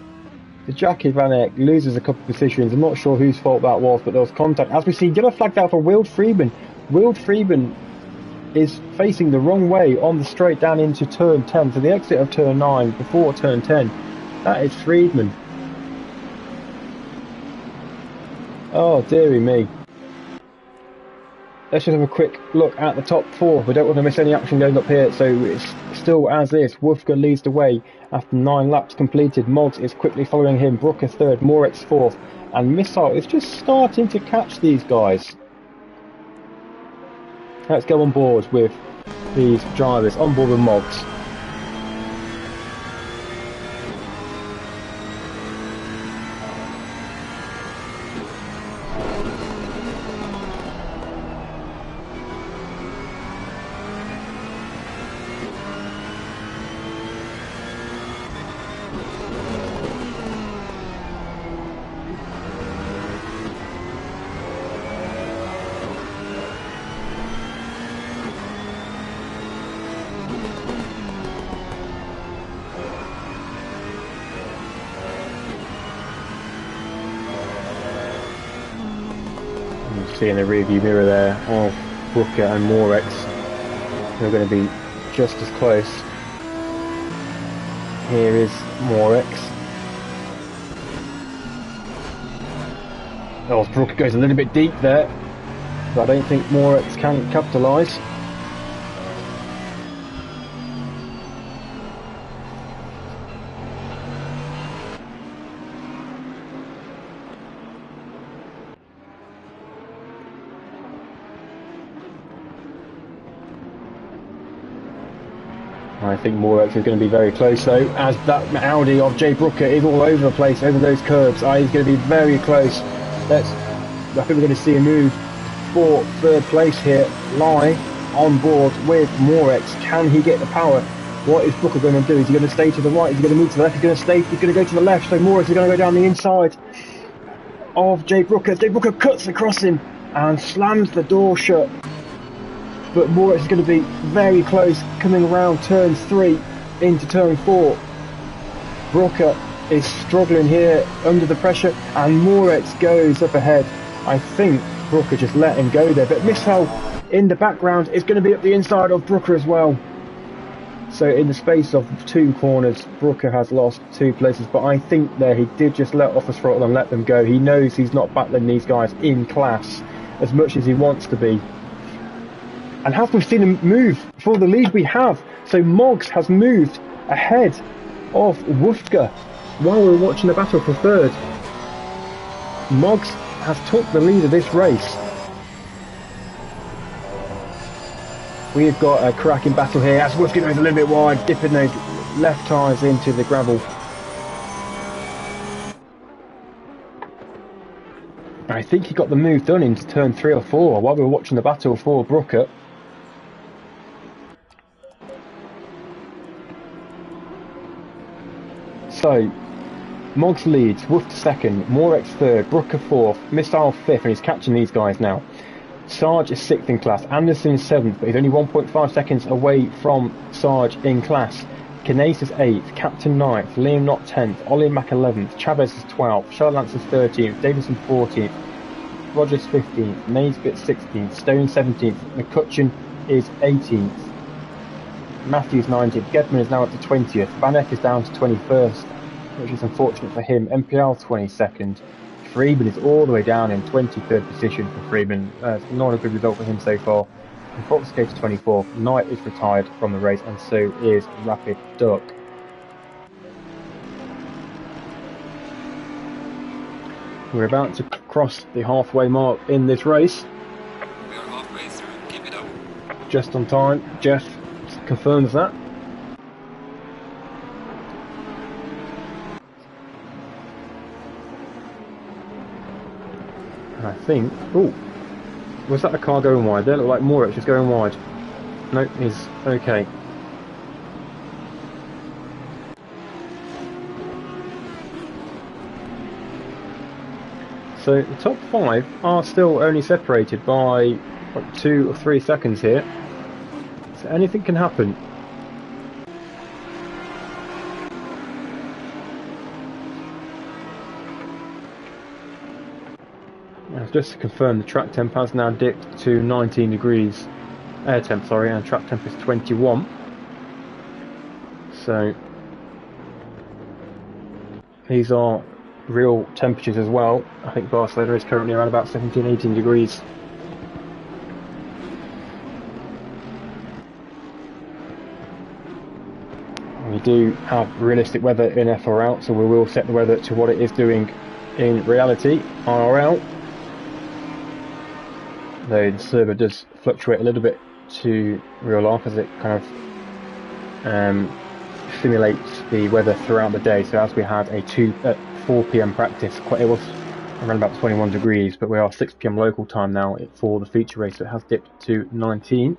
[SPEAKER 1] The Jackie Van Eck loses a couple of positions. I'm not sure whose fault that was, but there was contact. As we see, yellow flagged out for Wild Freeman. Wild Freeman is facing the wrong way on the straight down into turn 10, to the exit of turn 9 before turn 10. That is Freedman. Oh, dearie me. Let's just have a quick look at the top 4. We don't want to miss any action going up here, so it's still as is. Wolfgang leads the way after 9 laps completed. Moggs is quickly following him. Brooker 3rd, Morex 4th, and Missile is just starting to catch these guys. Let's go on board with these drivers, on board with Moggs. See in the rearview mirror there of Brooker and Morex. They're going to be just as close. Here is Morex. Oh, Brooker goes a little bit deep there, but I don't think Morex can capitalise. I think Morex is going to be very close though, as that Audi of Jay Brooker is all over the place, over those curbs. He's going to be very close. I think we're going to see a move for 3rd place here, live on board with Morex. Can he get the power? What is Brooker going to do? Is he going to stay to the right? Is he going to move to the left? He's going to go to the left, so Morex is going to go down the inside of Jay Brooker. Jay Brooker cuts across him and slams the door shut. But Morex is going to be very close, coming around turn 3 into turn 4. Brooker is struggling here under the pressure, and Morex goes up ahead. I think Brooker just let him go there, but Missile in the background is going to be up the inside of Brooker as well. So in the space of 2 corners, Brooker has lost 2 places, but I think there he did just let off the throttle and let them go. He knows he's not battling these guys in class as much as he wants to be. And have we seen him move for the lead? We have. So Moggs has moved ahead of Wolfgang while we're watching the battle for 3rd. Moggs has took the lead of this race. We've got a cracking battle here as Wolfgang goes a little bit wide, dipping those left tyres into the gravel. I think he got the move done into turn 3 or 4 while we were watching the battle for Brooker. So, Moggs leads, Wolf 2nd, Morex 3rd, Brooker 4th, Missile 5th, and he's catching these guys now. Sarge is 6th in class, Anderson is 7th, but he's only 1.5 seconds away from Sarge in class. Knace is 8th, Captain 9th, Liam Knott 10th, Ollie Mack 11th, Chavez is 12th, Charlotte Lance is 13th, Davison 14th, Rogers 15th, Naisbitt 16th, Stone 17th, McCutcheon is 18th, Matthews 19th, Gedman is now up to 20th, Van Eck is down to 21st, which is unfortunate for him, MPL 22nd, Freeman is all the way down in 23rd position for Freeman. Not a good result for him so far. And Fox goes to 24th. Knight is retired from the race, and so is Rapid Duck. We're about to cross the halfway mark in this race.
[SPEAKER 2] We are halfway through. Keep it up.
[SPEAKER 1] Just on time. Jeff confirms that. I think... Oh, was that a car going wide? They look like Moritz just going wide. Nope, he's okay. So the top 5 are still only separated by like 2 or 3 seconds here. So anything can happen. Just to confirm, the track temp has now dipped to 19 degrees air temp, sorry, and track temp is 21. So these are real temperatures as well. I think Barcelona is currently around about 17-18 degrees. We do have realistic weather in FRL, so we will set the weather to what it is doing in reality, IRL. Though the server does fluctuate a little bit to real life as it kind of simulates the weather throughout the day. So as we had a 4 PM practice, it was around about 21 degrees, but we are 6 PM local time now for the feature race, so it has dipped to 19.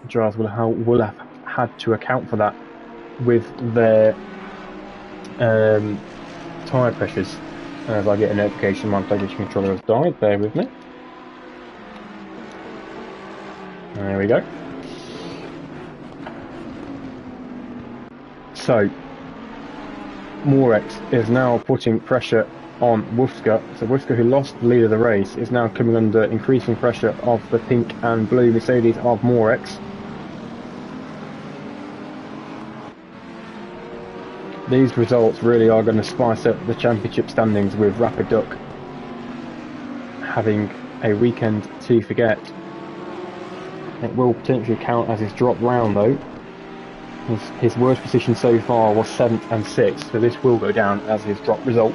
[SPEAKER 1] Drivers will have had to account for that with their tyre pressures. As I get a notification my PlayStation controller has died, bear with me. There we go. So, Moritz is now putting pressure on Wufska. So Wufska, who lost the lead of the race, is now coming under increasing pressure of the pink and blue Mercedes of Moritz. These results really are going to spice up the championship standings, with Rapid Duck having a weekend to forget. It will potentially count as his drop round though. His worst position so far was 7th and 6th, so this will go down as his drop result.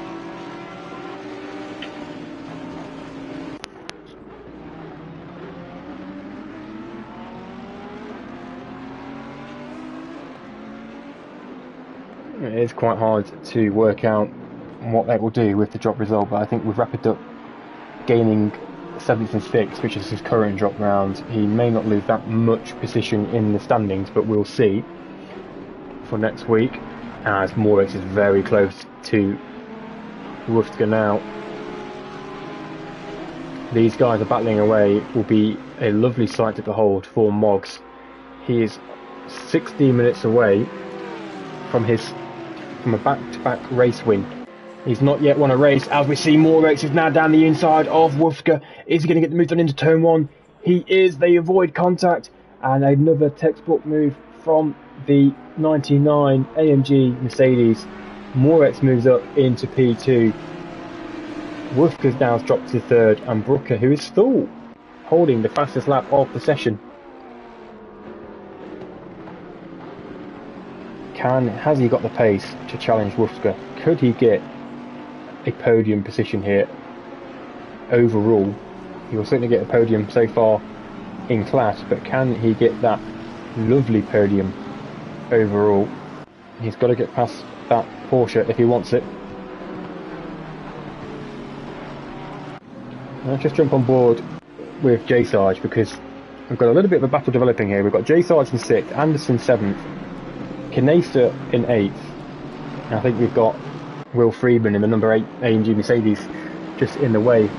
[SPEAKER 1] It is quite hard to work out what they will do with the drop result, but I think with Rapid Duck gaining 7th and 6th, which is his current drop round, he may not lose that much position in the standings, but we'll see for next week, as Moritz is very close to Wufska now. These guys are battling away. It will be a lovely sight to behold for Moggs. He is 16 minutes away from a back-to-back race win. He's not yet won a race, as we see Moritz is now down the inside of Wufska. Is he going to get the move done into turn 1? He is. They avoid contact, and another textbook move from the 99 AMG Mercedes. Moritz moves up into P2. Wufka's now dropped to 3rd, and Brooker, who is still holding the fastest lap of the session. Has he got the pace to challenge Wufska? Could he get a podium position here? Overall, he will certainly get a podium so far in class, but can he get that lovely podium overall? He's got to get past that Porsche if he wants it. Let's just jump on board with J Sarge, because we've got a little bit of a battle developing here. We've got J Sarge in 6th, Anderson 7th, Canesta in 8th, and I think we've got Will Friedman in the number 8 AMG Mercedes just in the way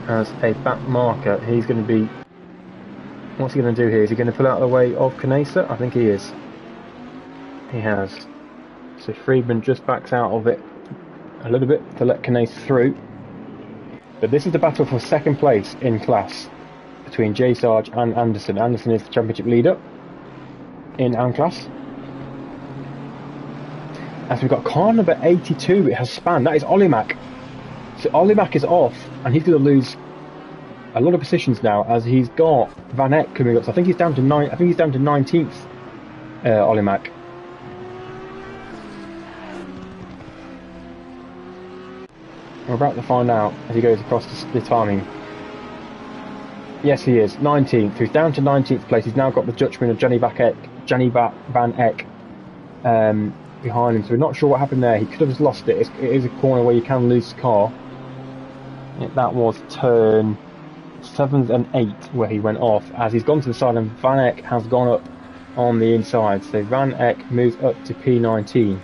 [SPEAKER 1] as a back marker. He's going to be... What's he going to do here? Is he going to pull out of the way of Canesta? I think he is. He has. So Friedman just backs out of it a little bit to let Canesta through. But this is the battle for 2nd place in class between J Sarge and Anderson. Anderson is the championship leader in AM class. As we've got car number 82, it has spanned. That is Olimac. So Olimac is off, and he's going to lose a lot of positions now, as he's got Van Eck coming up. So I think he's down to 19th. Olimac. We're about to find out as he goes across the timing. Yes, he is 19th. So he's down to 19th place. He's now got the judgment of Johnny Van Eck behind him. So we're not sure what happened there. He could have just lost it. It is a corner where you can lose the car. That was turn 7 and 8 where he went off, as he's gone to the side and Van Eck has gone up on the inside. So Van Eck moves up to P19.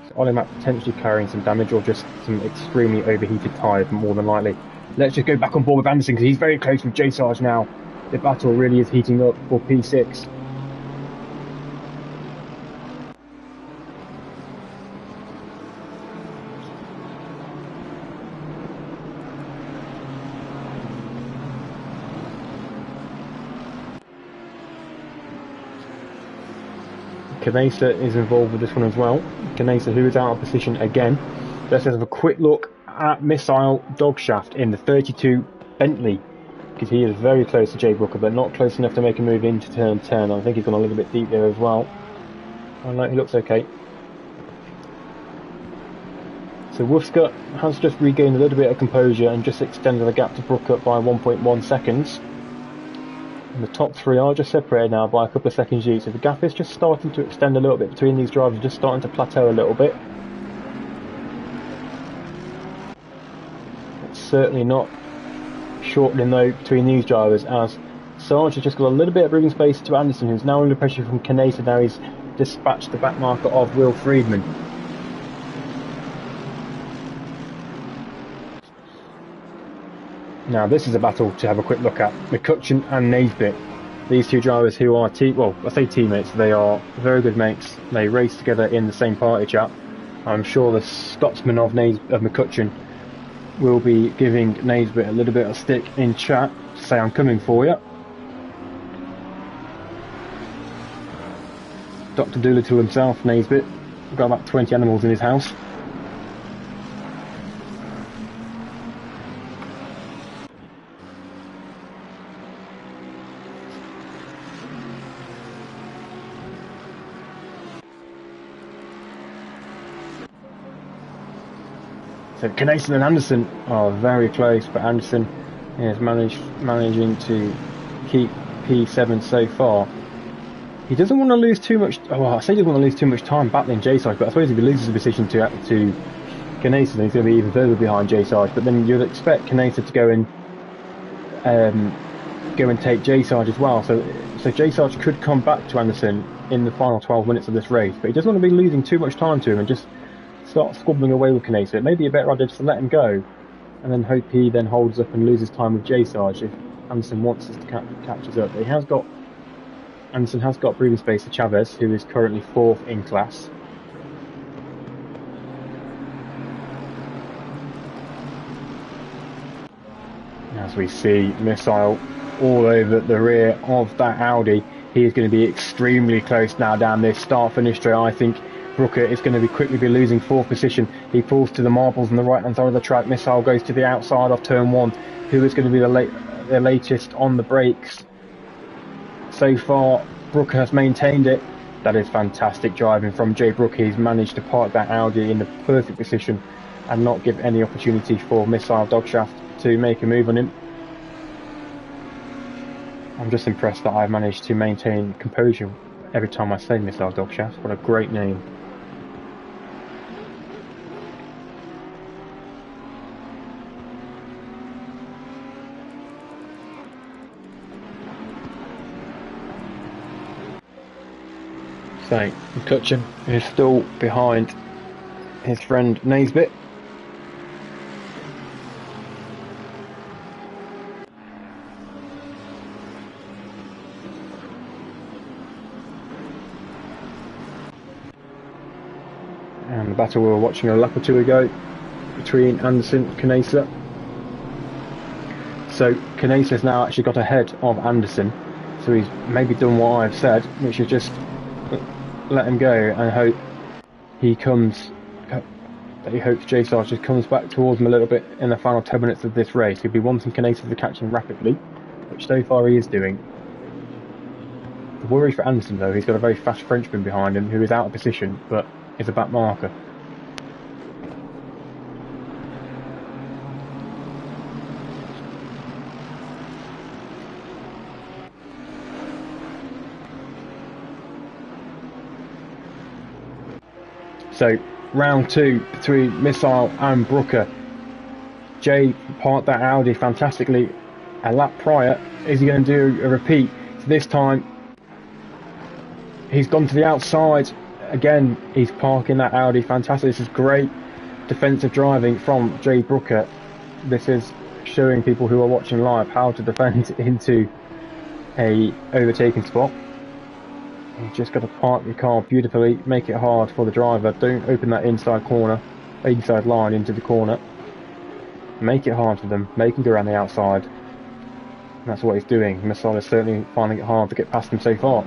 [SPEAKER 1] So Olimac potentially carrying some damage, or just some extremely overheated tyre more than likely. Let's just go back on board with Anderson, because he's very close with J-Sarge now. The battle really is heating up for P6. Canesa is involved with this one as well. Canesa, who is out of position again. Let's have a quick look at Missile Dogshaft in the 32 Bentley, because he is very close to Jay Brooker, but not close enough to make a move into turn 10. I think he's gone a little bit deep there as well. Oh no, he looks okay. So Wolfscut has just regained a little bit of composure and just extended the gap to Brooker by 1.1 seconds. And the top three are just separated now by a couple of seconds each, so the gap is just starting to extend a little bit between these drivers, just starting to plateau a little bit. It's certainly not shortening though between these drivers, as Sarge has just got a little bit of breathing space to Anderson, who's now under pressure from Canesa. Now he's dispatched the back marker of Will Friedman. Now this is a battle to have a quick look at. McCutcheon and Naisbitt. These two drivers who are, I say teammates, they are very good mates. They race together in the same party chat. I'm sure the Scotsman of McCutcheon will be giving Naisbitt a little bit of stick in chat to say, I'm coming for you. Dr. Doolittle himself, Naisbitt, got about 20 animals in his house. So Canesa and Anderson are very close, but Anderson is managing to keep P7 so far. He doesn't want to lose too much. Oh, I say he doesn't want to lose too much time battling J-Sarge, but I suppose if he loses the position to Canesa, then he's going to be even further behind J-Sarge. But then you'd expect Canesa to go and take J-Sarge as well. So J-Sarge could come back to Anderson in the final 12 minutes of this race, but he doesn't want to be losing too much time to him and just start squabbling away with Canesa. It may be a better idea just to let him go and then hope he then holds up and loses time with J-Sarge if Anderson wants us to catches up. But Anderson has got breathing space to Chavez, who is currently 4th in class. As we see Missile all over the rear of that Audi, he is going to be extremely close now down this start-finish straight. I think Brooker is going to quickly be losing 4th position. He pulls to the marbles on the right-hand side of the track. Missile goes to the outside of turn 1. Who is going to be the latest on the brakes? So far, Brooker has maintained it. That is fantastic driving from Jay Brooker. He's managed to park that Audi in the perfect position and not give any opportunity for Missile Dogshaft to make a move on him. I'm just impressed that I've managed to maintain composure every time I say Missile Dogshaft. What a great name. So, McCutcheon is still behind his friend Naisbitt. And the battle we were watching a lap or two ago between Anderson and Canesa. So Canesa has now actually got ahead of Anderson. So he's maybe done what I've said, which is just let him go and hope he hopes J-Sarge just comes back towards him a little bit in the final 10 minutes of this race. He'll be wanting Canesa to catch him rapidly, which so far he is doing. The worry for Anderson though, he's got a very fast Frenchman behind him who is out of position but is a back marker. So round 2 between Missile and Brooker. Jay parked that Audi fantastically a lap prior. Is he going to do a repeat? This time, he's gone to the outside. Again, he's parking that Audi fantastic. This is great defensive driving from Jay Brooker. This is showing people who are watching live how to defend into a overtaking spot. You've just got to park your car beautifully, make it hard for the driver. Don't open that inside corner, inside line into the corner. Make it hard for them, make them go around the outside. And that's what he's doing. Missile is certainly finding it hard to get past him so far.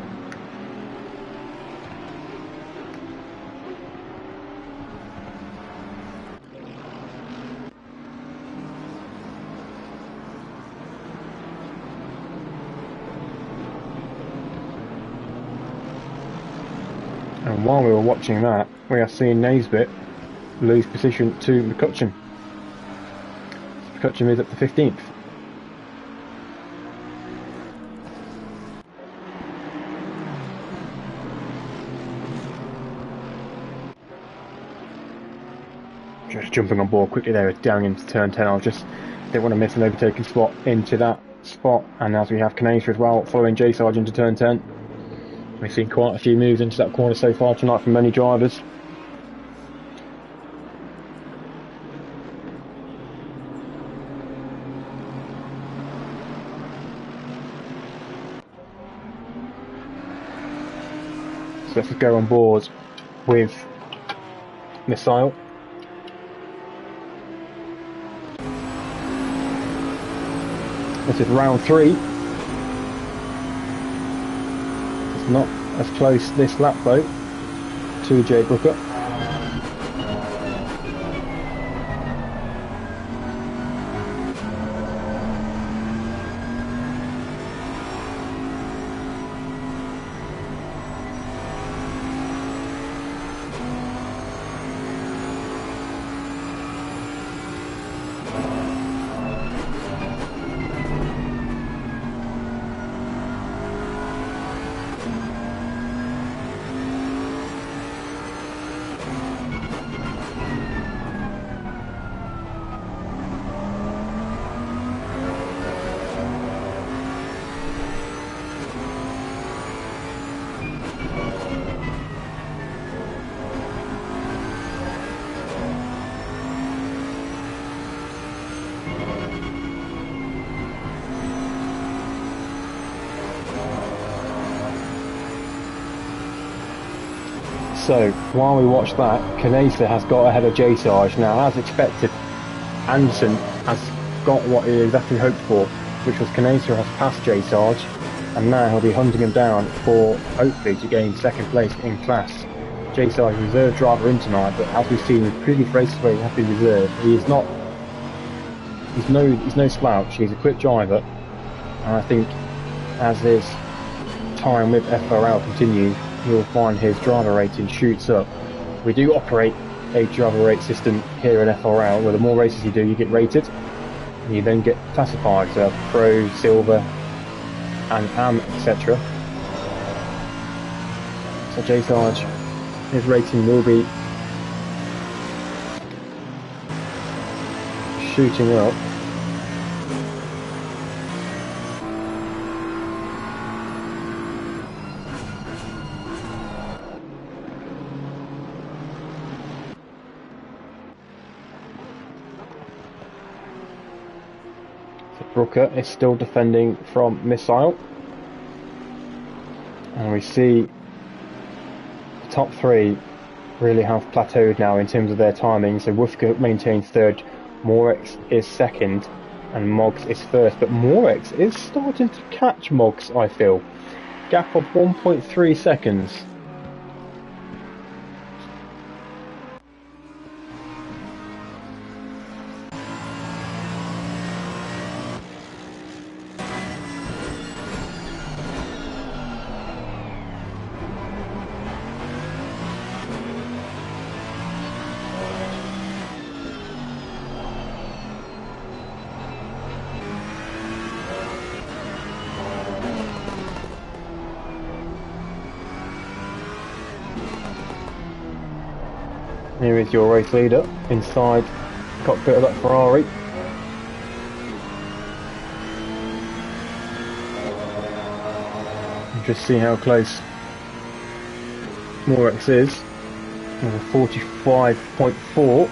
[SPEAKER 1] And while we were watching that, we are seeing Naisbitt lose position to McCutcheon. McCutcheon is up to 15th. Just jumping on board quickly there, down into turn 10. I just didn't want to miss an overtaking spot into that spot. And as we have Canesa as well, following J Sarge into turn 10. We've seen quite a few moves into that corner so far tonight from many drivers. So let's go on board with Missile. This is round 3. Not as close this lap though to Jay Brooker. So, while we watch that, Canesa has got ahead of J Sarge. Now, as expected, Anderson has got what he exactly hoped for, which was Canesa has passed J Sarge, and now he'll be hunting him down for, hopefully, to gain second place in class. J Sarge reserve driver in tonight, but as we've seen with previous races where he has been reserved, he's no slouch, he's a quick driver, and I think as his time with FRL continues, you'll find his driver rating shoots up. We do operate a driver rate system here at FRL, where the more races you do, you get rated. You then get classified to Pro, Silver, and Am, etc. So J Sarge, his rating will be shooting up. Brooker is still defending from Missile, and we see the top 3 really have plateaued now in terms of their timing. So Wufka maintains 3rd, Morex is 2nd, and Moggs is 1st, but Morex is starting to catch Moggs, I feel. Gap of 1.3 seconds. Here is your race leader inside the cockpit of that Ferrari. Just see how close Morex is. With a 45.4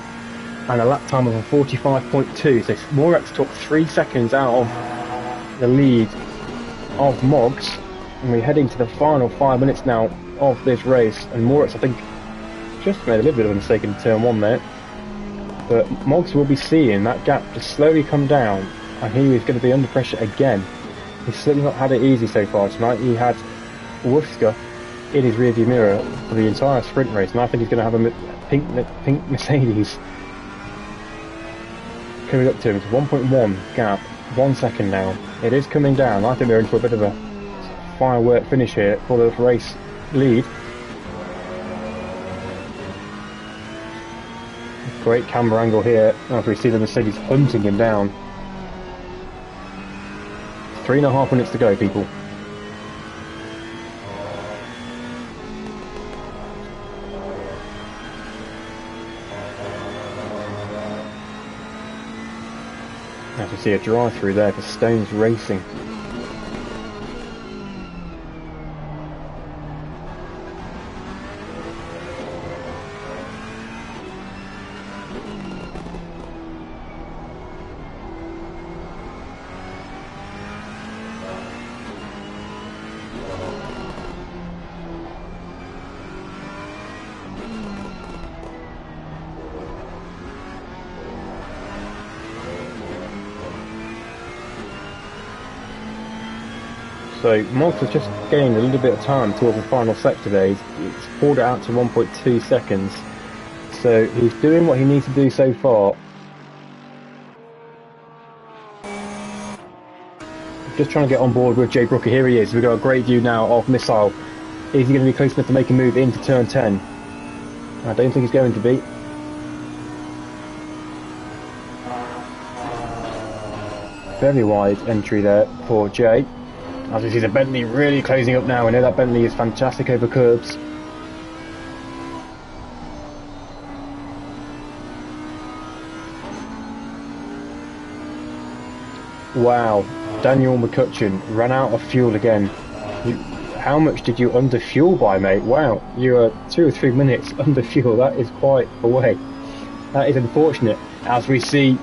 [SPEAKER 1] and a lap time of a 45.2. So Morex took 3 seconds out of the lead of Moggs, and we're heading to the final 5 minutes now of this race. And Morex, I think, just made a little bit of a mistake in turn 1 there, but Moggs will be seeing that gap just slowly come down, and he is going to be under pressure again. He's certainly not had it easy so far tonight. He had Wuska in his rearview mirror for the entire sprint race, and I think he's going to have a pink Mercedes coming up to him. It's 1.1 gap, 1 second now. It is coming down. I think they're in for a bit of a firework finish here for the race lead. Great camera angle here as we see the Mercedes hunting him down. 3.5 minutes to go, people. As we see a drive-through there for Stones Racing. So Moggs has just gained a little bit of time towards the final sector there. He's pulled it out to 1.2 seconds. So he's doing what he needs to do so far. Just trying to get on board with Jay Brooker. Here he is. We've got a great view now of Missile. Is he going to be close enough to make a move into turn 10? I don't think he's going to be. Very wide entry there for Jay. As we see the Bentley really closing up now. I know that Bentley is fantastic over curbs. Wow, Daniel McCutcheon ran out of fuel again. How much did you under fuel by, mate? Wow, you are 2 or 3 minutes under fuel. That is quite a way. That is unfortunate. As we see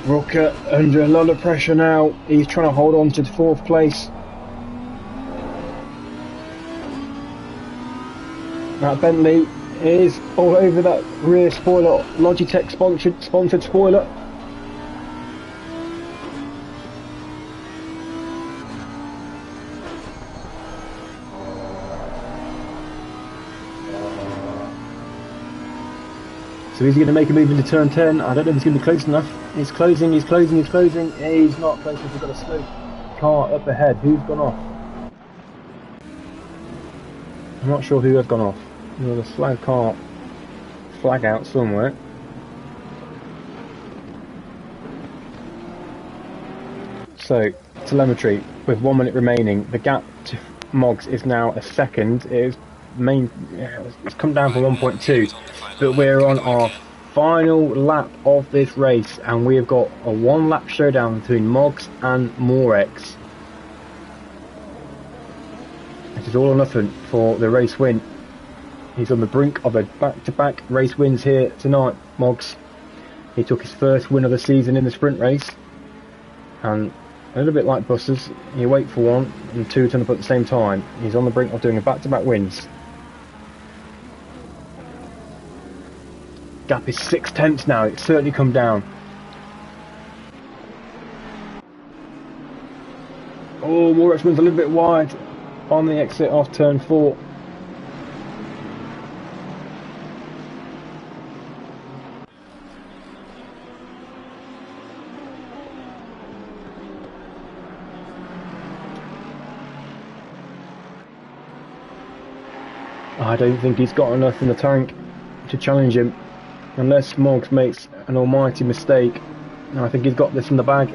[SPEAKER 1] Brooker under a lot of pressure now. He's trying to hold on to the 4th place. That Bentley is all over that rear spoiler, Logitech sponsored spoiler. So is he going to make a move into turn 10? I don't know if he's going to be close enough. He's closing, he's closing, he's closing. He's not close enough. We've got a slow car up ahead. Who's gone off? I'm not sure who has gone off. There's a slow car flag out somewhere. So, telemetry with 1 minute remaining. The gap to Moggs is now a second. It's come down from 1.2, but we're on our final lap of this race, and we have got a 1 lap showdown between Moggs and Morex. It is all or nothing for the race win. He's on the brink of a back-to-back race wins here tonight, Moggs. He took his first win of the season in the sprint race, and a little bit like Busters, you wait for one and two turn up at the same time. He's on the brink of doing a back-to-back wins. Gap is 6/10 now. It's certainly come down. Oh, Morex wins a little bit wide on the exit off turn 4. I don't think he's got enough in the tank to challenge him, unless Moggs makes an almighty mistake. And I think he's got this in the bag.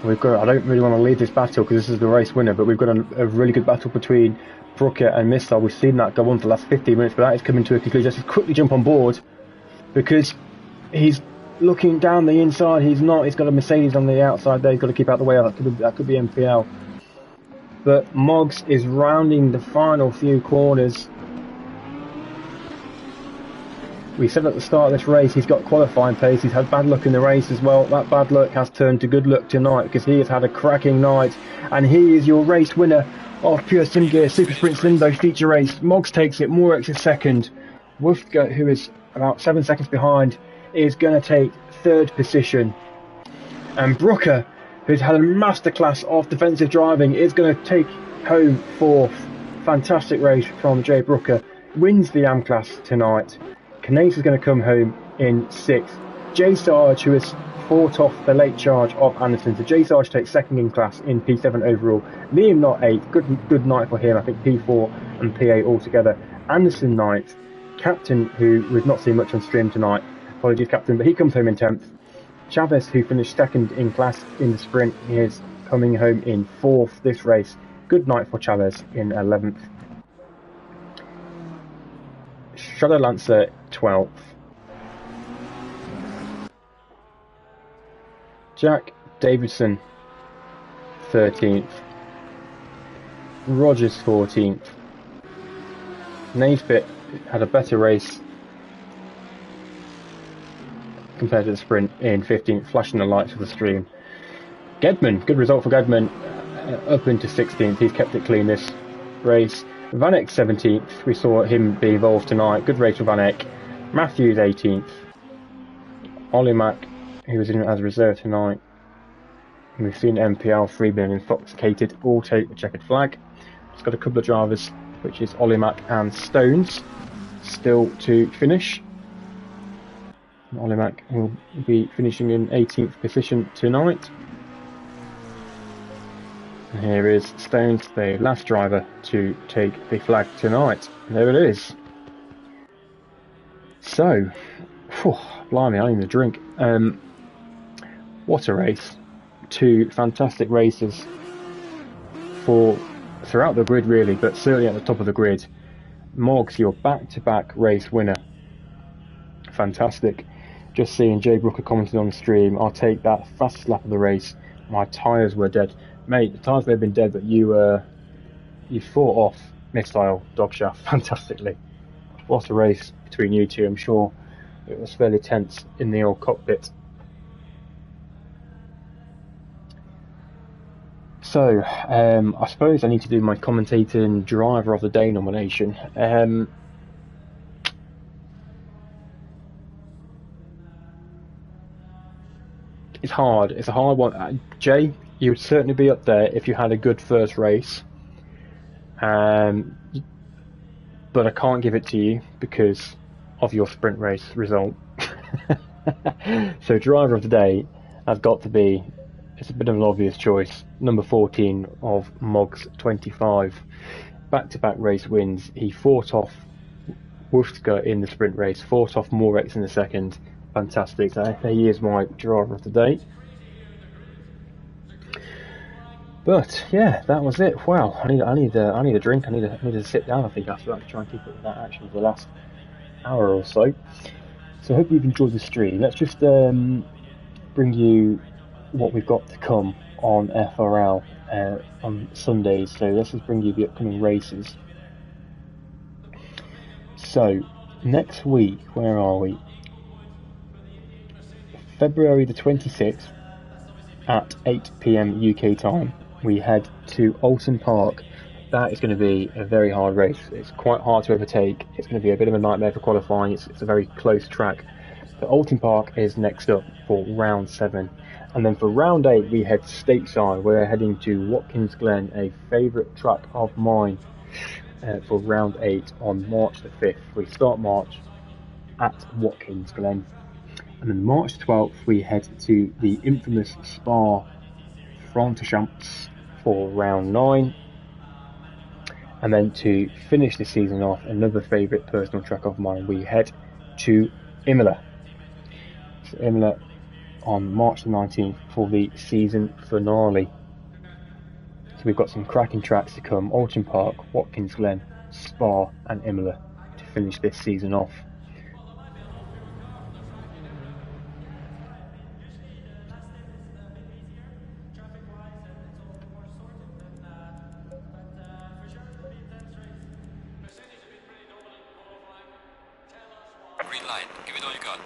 [SPEAKER 1] I don't really want to leave this battle because this is the race winner, but we've got a really good battle between Brooker and Missile. We've seen that go on for the last 15 minutes, but that is coming to a conclusion. Let's just quickly jump on board because he's looking down the inside. He's not. He's got a Mercedes on the outside there. He's got to keep out the way. That could be MPL. But Moggs is rounding the final few corners. We said at the start of this race he's got qualifying pace. He's had bad luck in the race as well. That bad luck has turned to good luck tonight because he has had a cracking night. And he is your race winner of PureSimGear Super Sprint Limbo feature race. Moggs takes it. Morex is second. Wolfgang, who is about 7 seconds behind, is going to take third position. And Brooker, who's had a masterclass of defensive driving, is going to take home fourth. Fantastic race from Jay Brooker. Wins the AM class tonight. Canese is going to come home in sixth. Jay Sarge, who has fought off the late charge of Anderson. So Jay Sarge takes second in class in P7 overall. Liam not eighth. Good night for him. I think P4 and P8 altogether. Anderson ninth. Captain, who we've not seen much on stream tonight. Apologies, Captain, but he comes home in 10th. Chavez, who finished second in class in the sprint, is coming home in 4th this race. Good night for Chavez in 11th. Shadow Lancer 12th. Jack Davidson 13th. Rogers 14th. Naisbit had a better race compared to the sprint in 15th, flashing the lights of the stream. Gedman, good result for Gedman, up into 16th. He's kept it clean this race. Vanek 17th, we saw him be involved tonight. Good race for Vanek. Matthews 18th. Ollie Mack, who was in as a reserve tonight. And we've seen MPL, Freeman and Intoxicated all take the checkered flag. It's got a couple of drivers, which is Ollie Mack and Stones, still to finish. Ollie Mack will be finishing in 18th position tonight. And here is Stones, the last driver to take the flag tonight. There it is. So, blimey, I need a drink. What a race. Two fantastic races for throughout the grid really, but certainly at the top of the grid. Moggs, your back-to-back race winner. Fantastic. Just seeing Jay Brooker commented on the stream, I'll take that fastest lap of the race. My tyres were dead. Mate, the tyres may have been dead, but you fought off Missile Dogshaft fantastically. What a race between you two. I'm sure it was fairly tense in the old cockpit. So, I suppose I need to do my commentating driver of the day nomination. It's hard. It's a hard one. Jay, you would certainly be up there if you had a good first race. But I can't give it to you because of your sprint race result. So driver of the day has got to be, it's a bit of an obvious choice, number 14 of Moggs 25. Back-to-back race wins. He fought off Wolfska in the sprint race, fought off Morex in the second. Fantastic. So he is my driver of the day. But yeah, that was it. Wow, I need a drink. I need to sit down. I think after that to try and keep up with that action for the last hour or so. So I hope you've enjoyed the stream. Let's just bring you what we've got to come on FRL on Sundays. So let's just bring you the upcoming races. So next week, where are we? February the 26th at 8 PM UK time, we head to Alton Park. That is going to be a very hard race. It's quite hard to overtake. It's going to be a bit of a nightmare for qualifying. It's a very close track. But Alton Park is next up for round 7. And then for round 8, we head stateside. We're heading to Watkins Glen, a favourite track of mine, for round 8 on March the 5th. We start March at Watkins Glen. And then March 12th, we head to the infamous Spa Francorchamps for round 9. And then to finish the season off, another favourite personal track of mine, we head to Imola. So Imola on March the 19th for the season finale. So we've got some cracking tracks to come: Alton Park, Watkins Glen, Spa and Imola to finish this season off.
[SPEAKER 2] straight line. Give it all you got.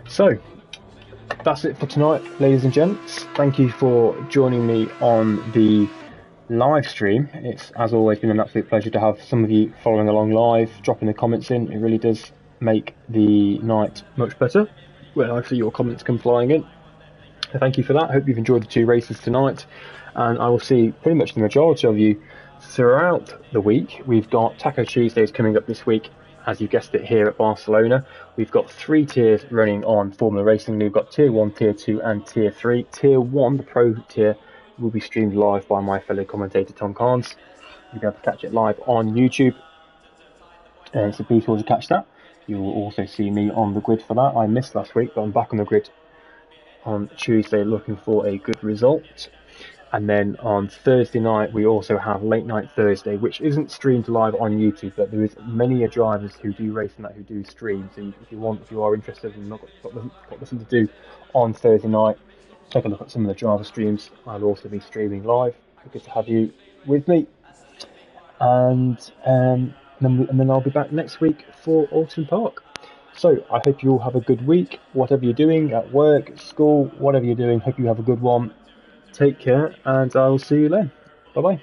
[SPEAKER 1] So, that's it for tonight, ladies and gents. Thank you for joining me on the live stream. It's, as always, been an absolute pleasure to have some of you following along live, dropping the comments in. It really does make the night much better when I see your comments come flying in. So thank you for that. I hope you've enjoyed the 2 races tonight, and I will see pretty much the majority of you throughout the week. We've got Taco Tuesdays coming up this week, as you guessed it, here at Barcelona. We've got 3 tiers running on Formula Racing. We've got Tier 1, Tier 2 and Tier 3. Tier 1, the Pro tier, will be streamed live by my fellow commentator Tom Carnes. You'll be able to catch it live on YouTube, so be sure to catch that. You will also see me on the grid for that. I missed last week, but I'm back on the grid on Tuesday looking for a good result. And then on Thursday night we also have Late Night Thursday, which isn't streamed live on YouTube, but there is many drivers who do race in that who do stream. So if you are interested and not got nothing to do on Thursday night, take a look at some of the driver streams. I'll also be streaming live. Good to have you with me. And then I'll be back next week for Alton Park. So I hope you all have a good week, whatever you're doing, at work, school, whatever you're doing. Hope you have a good one. Take care, and I will see you then. Bye bye.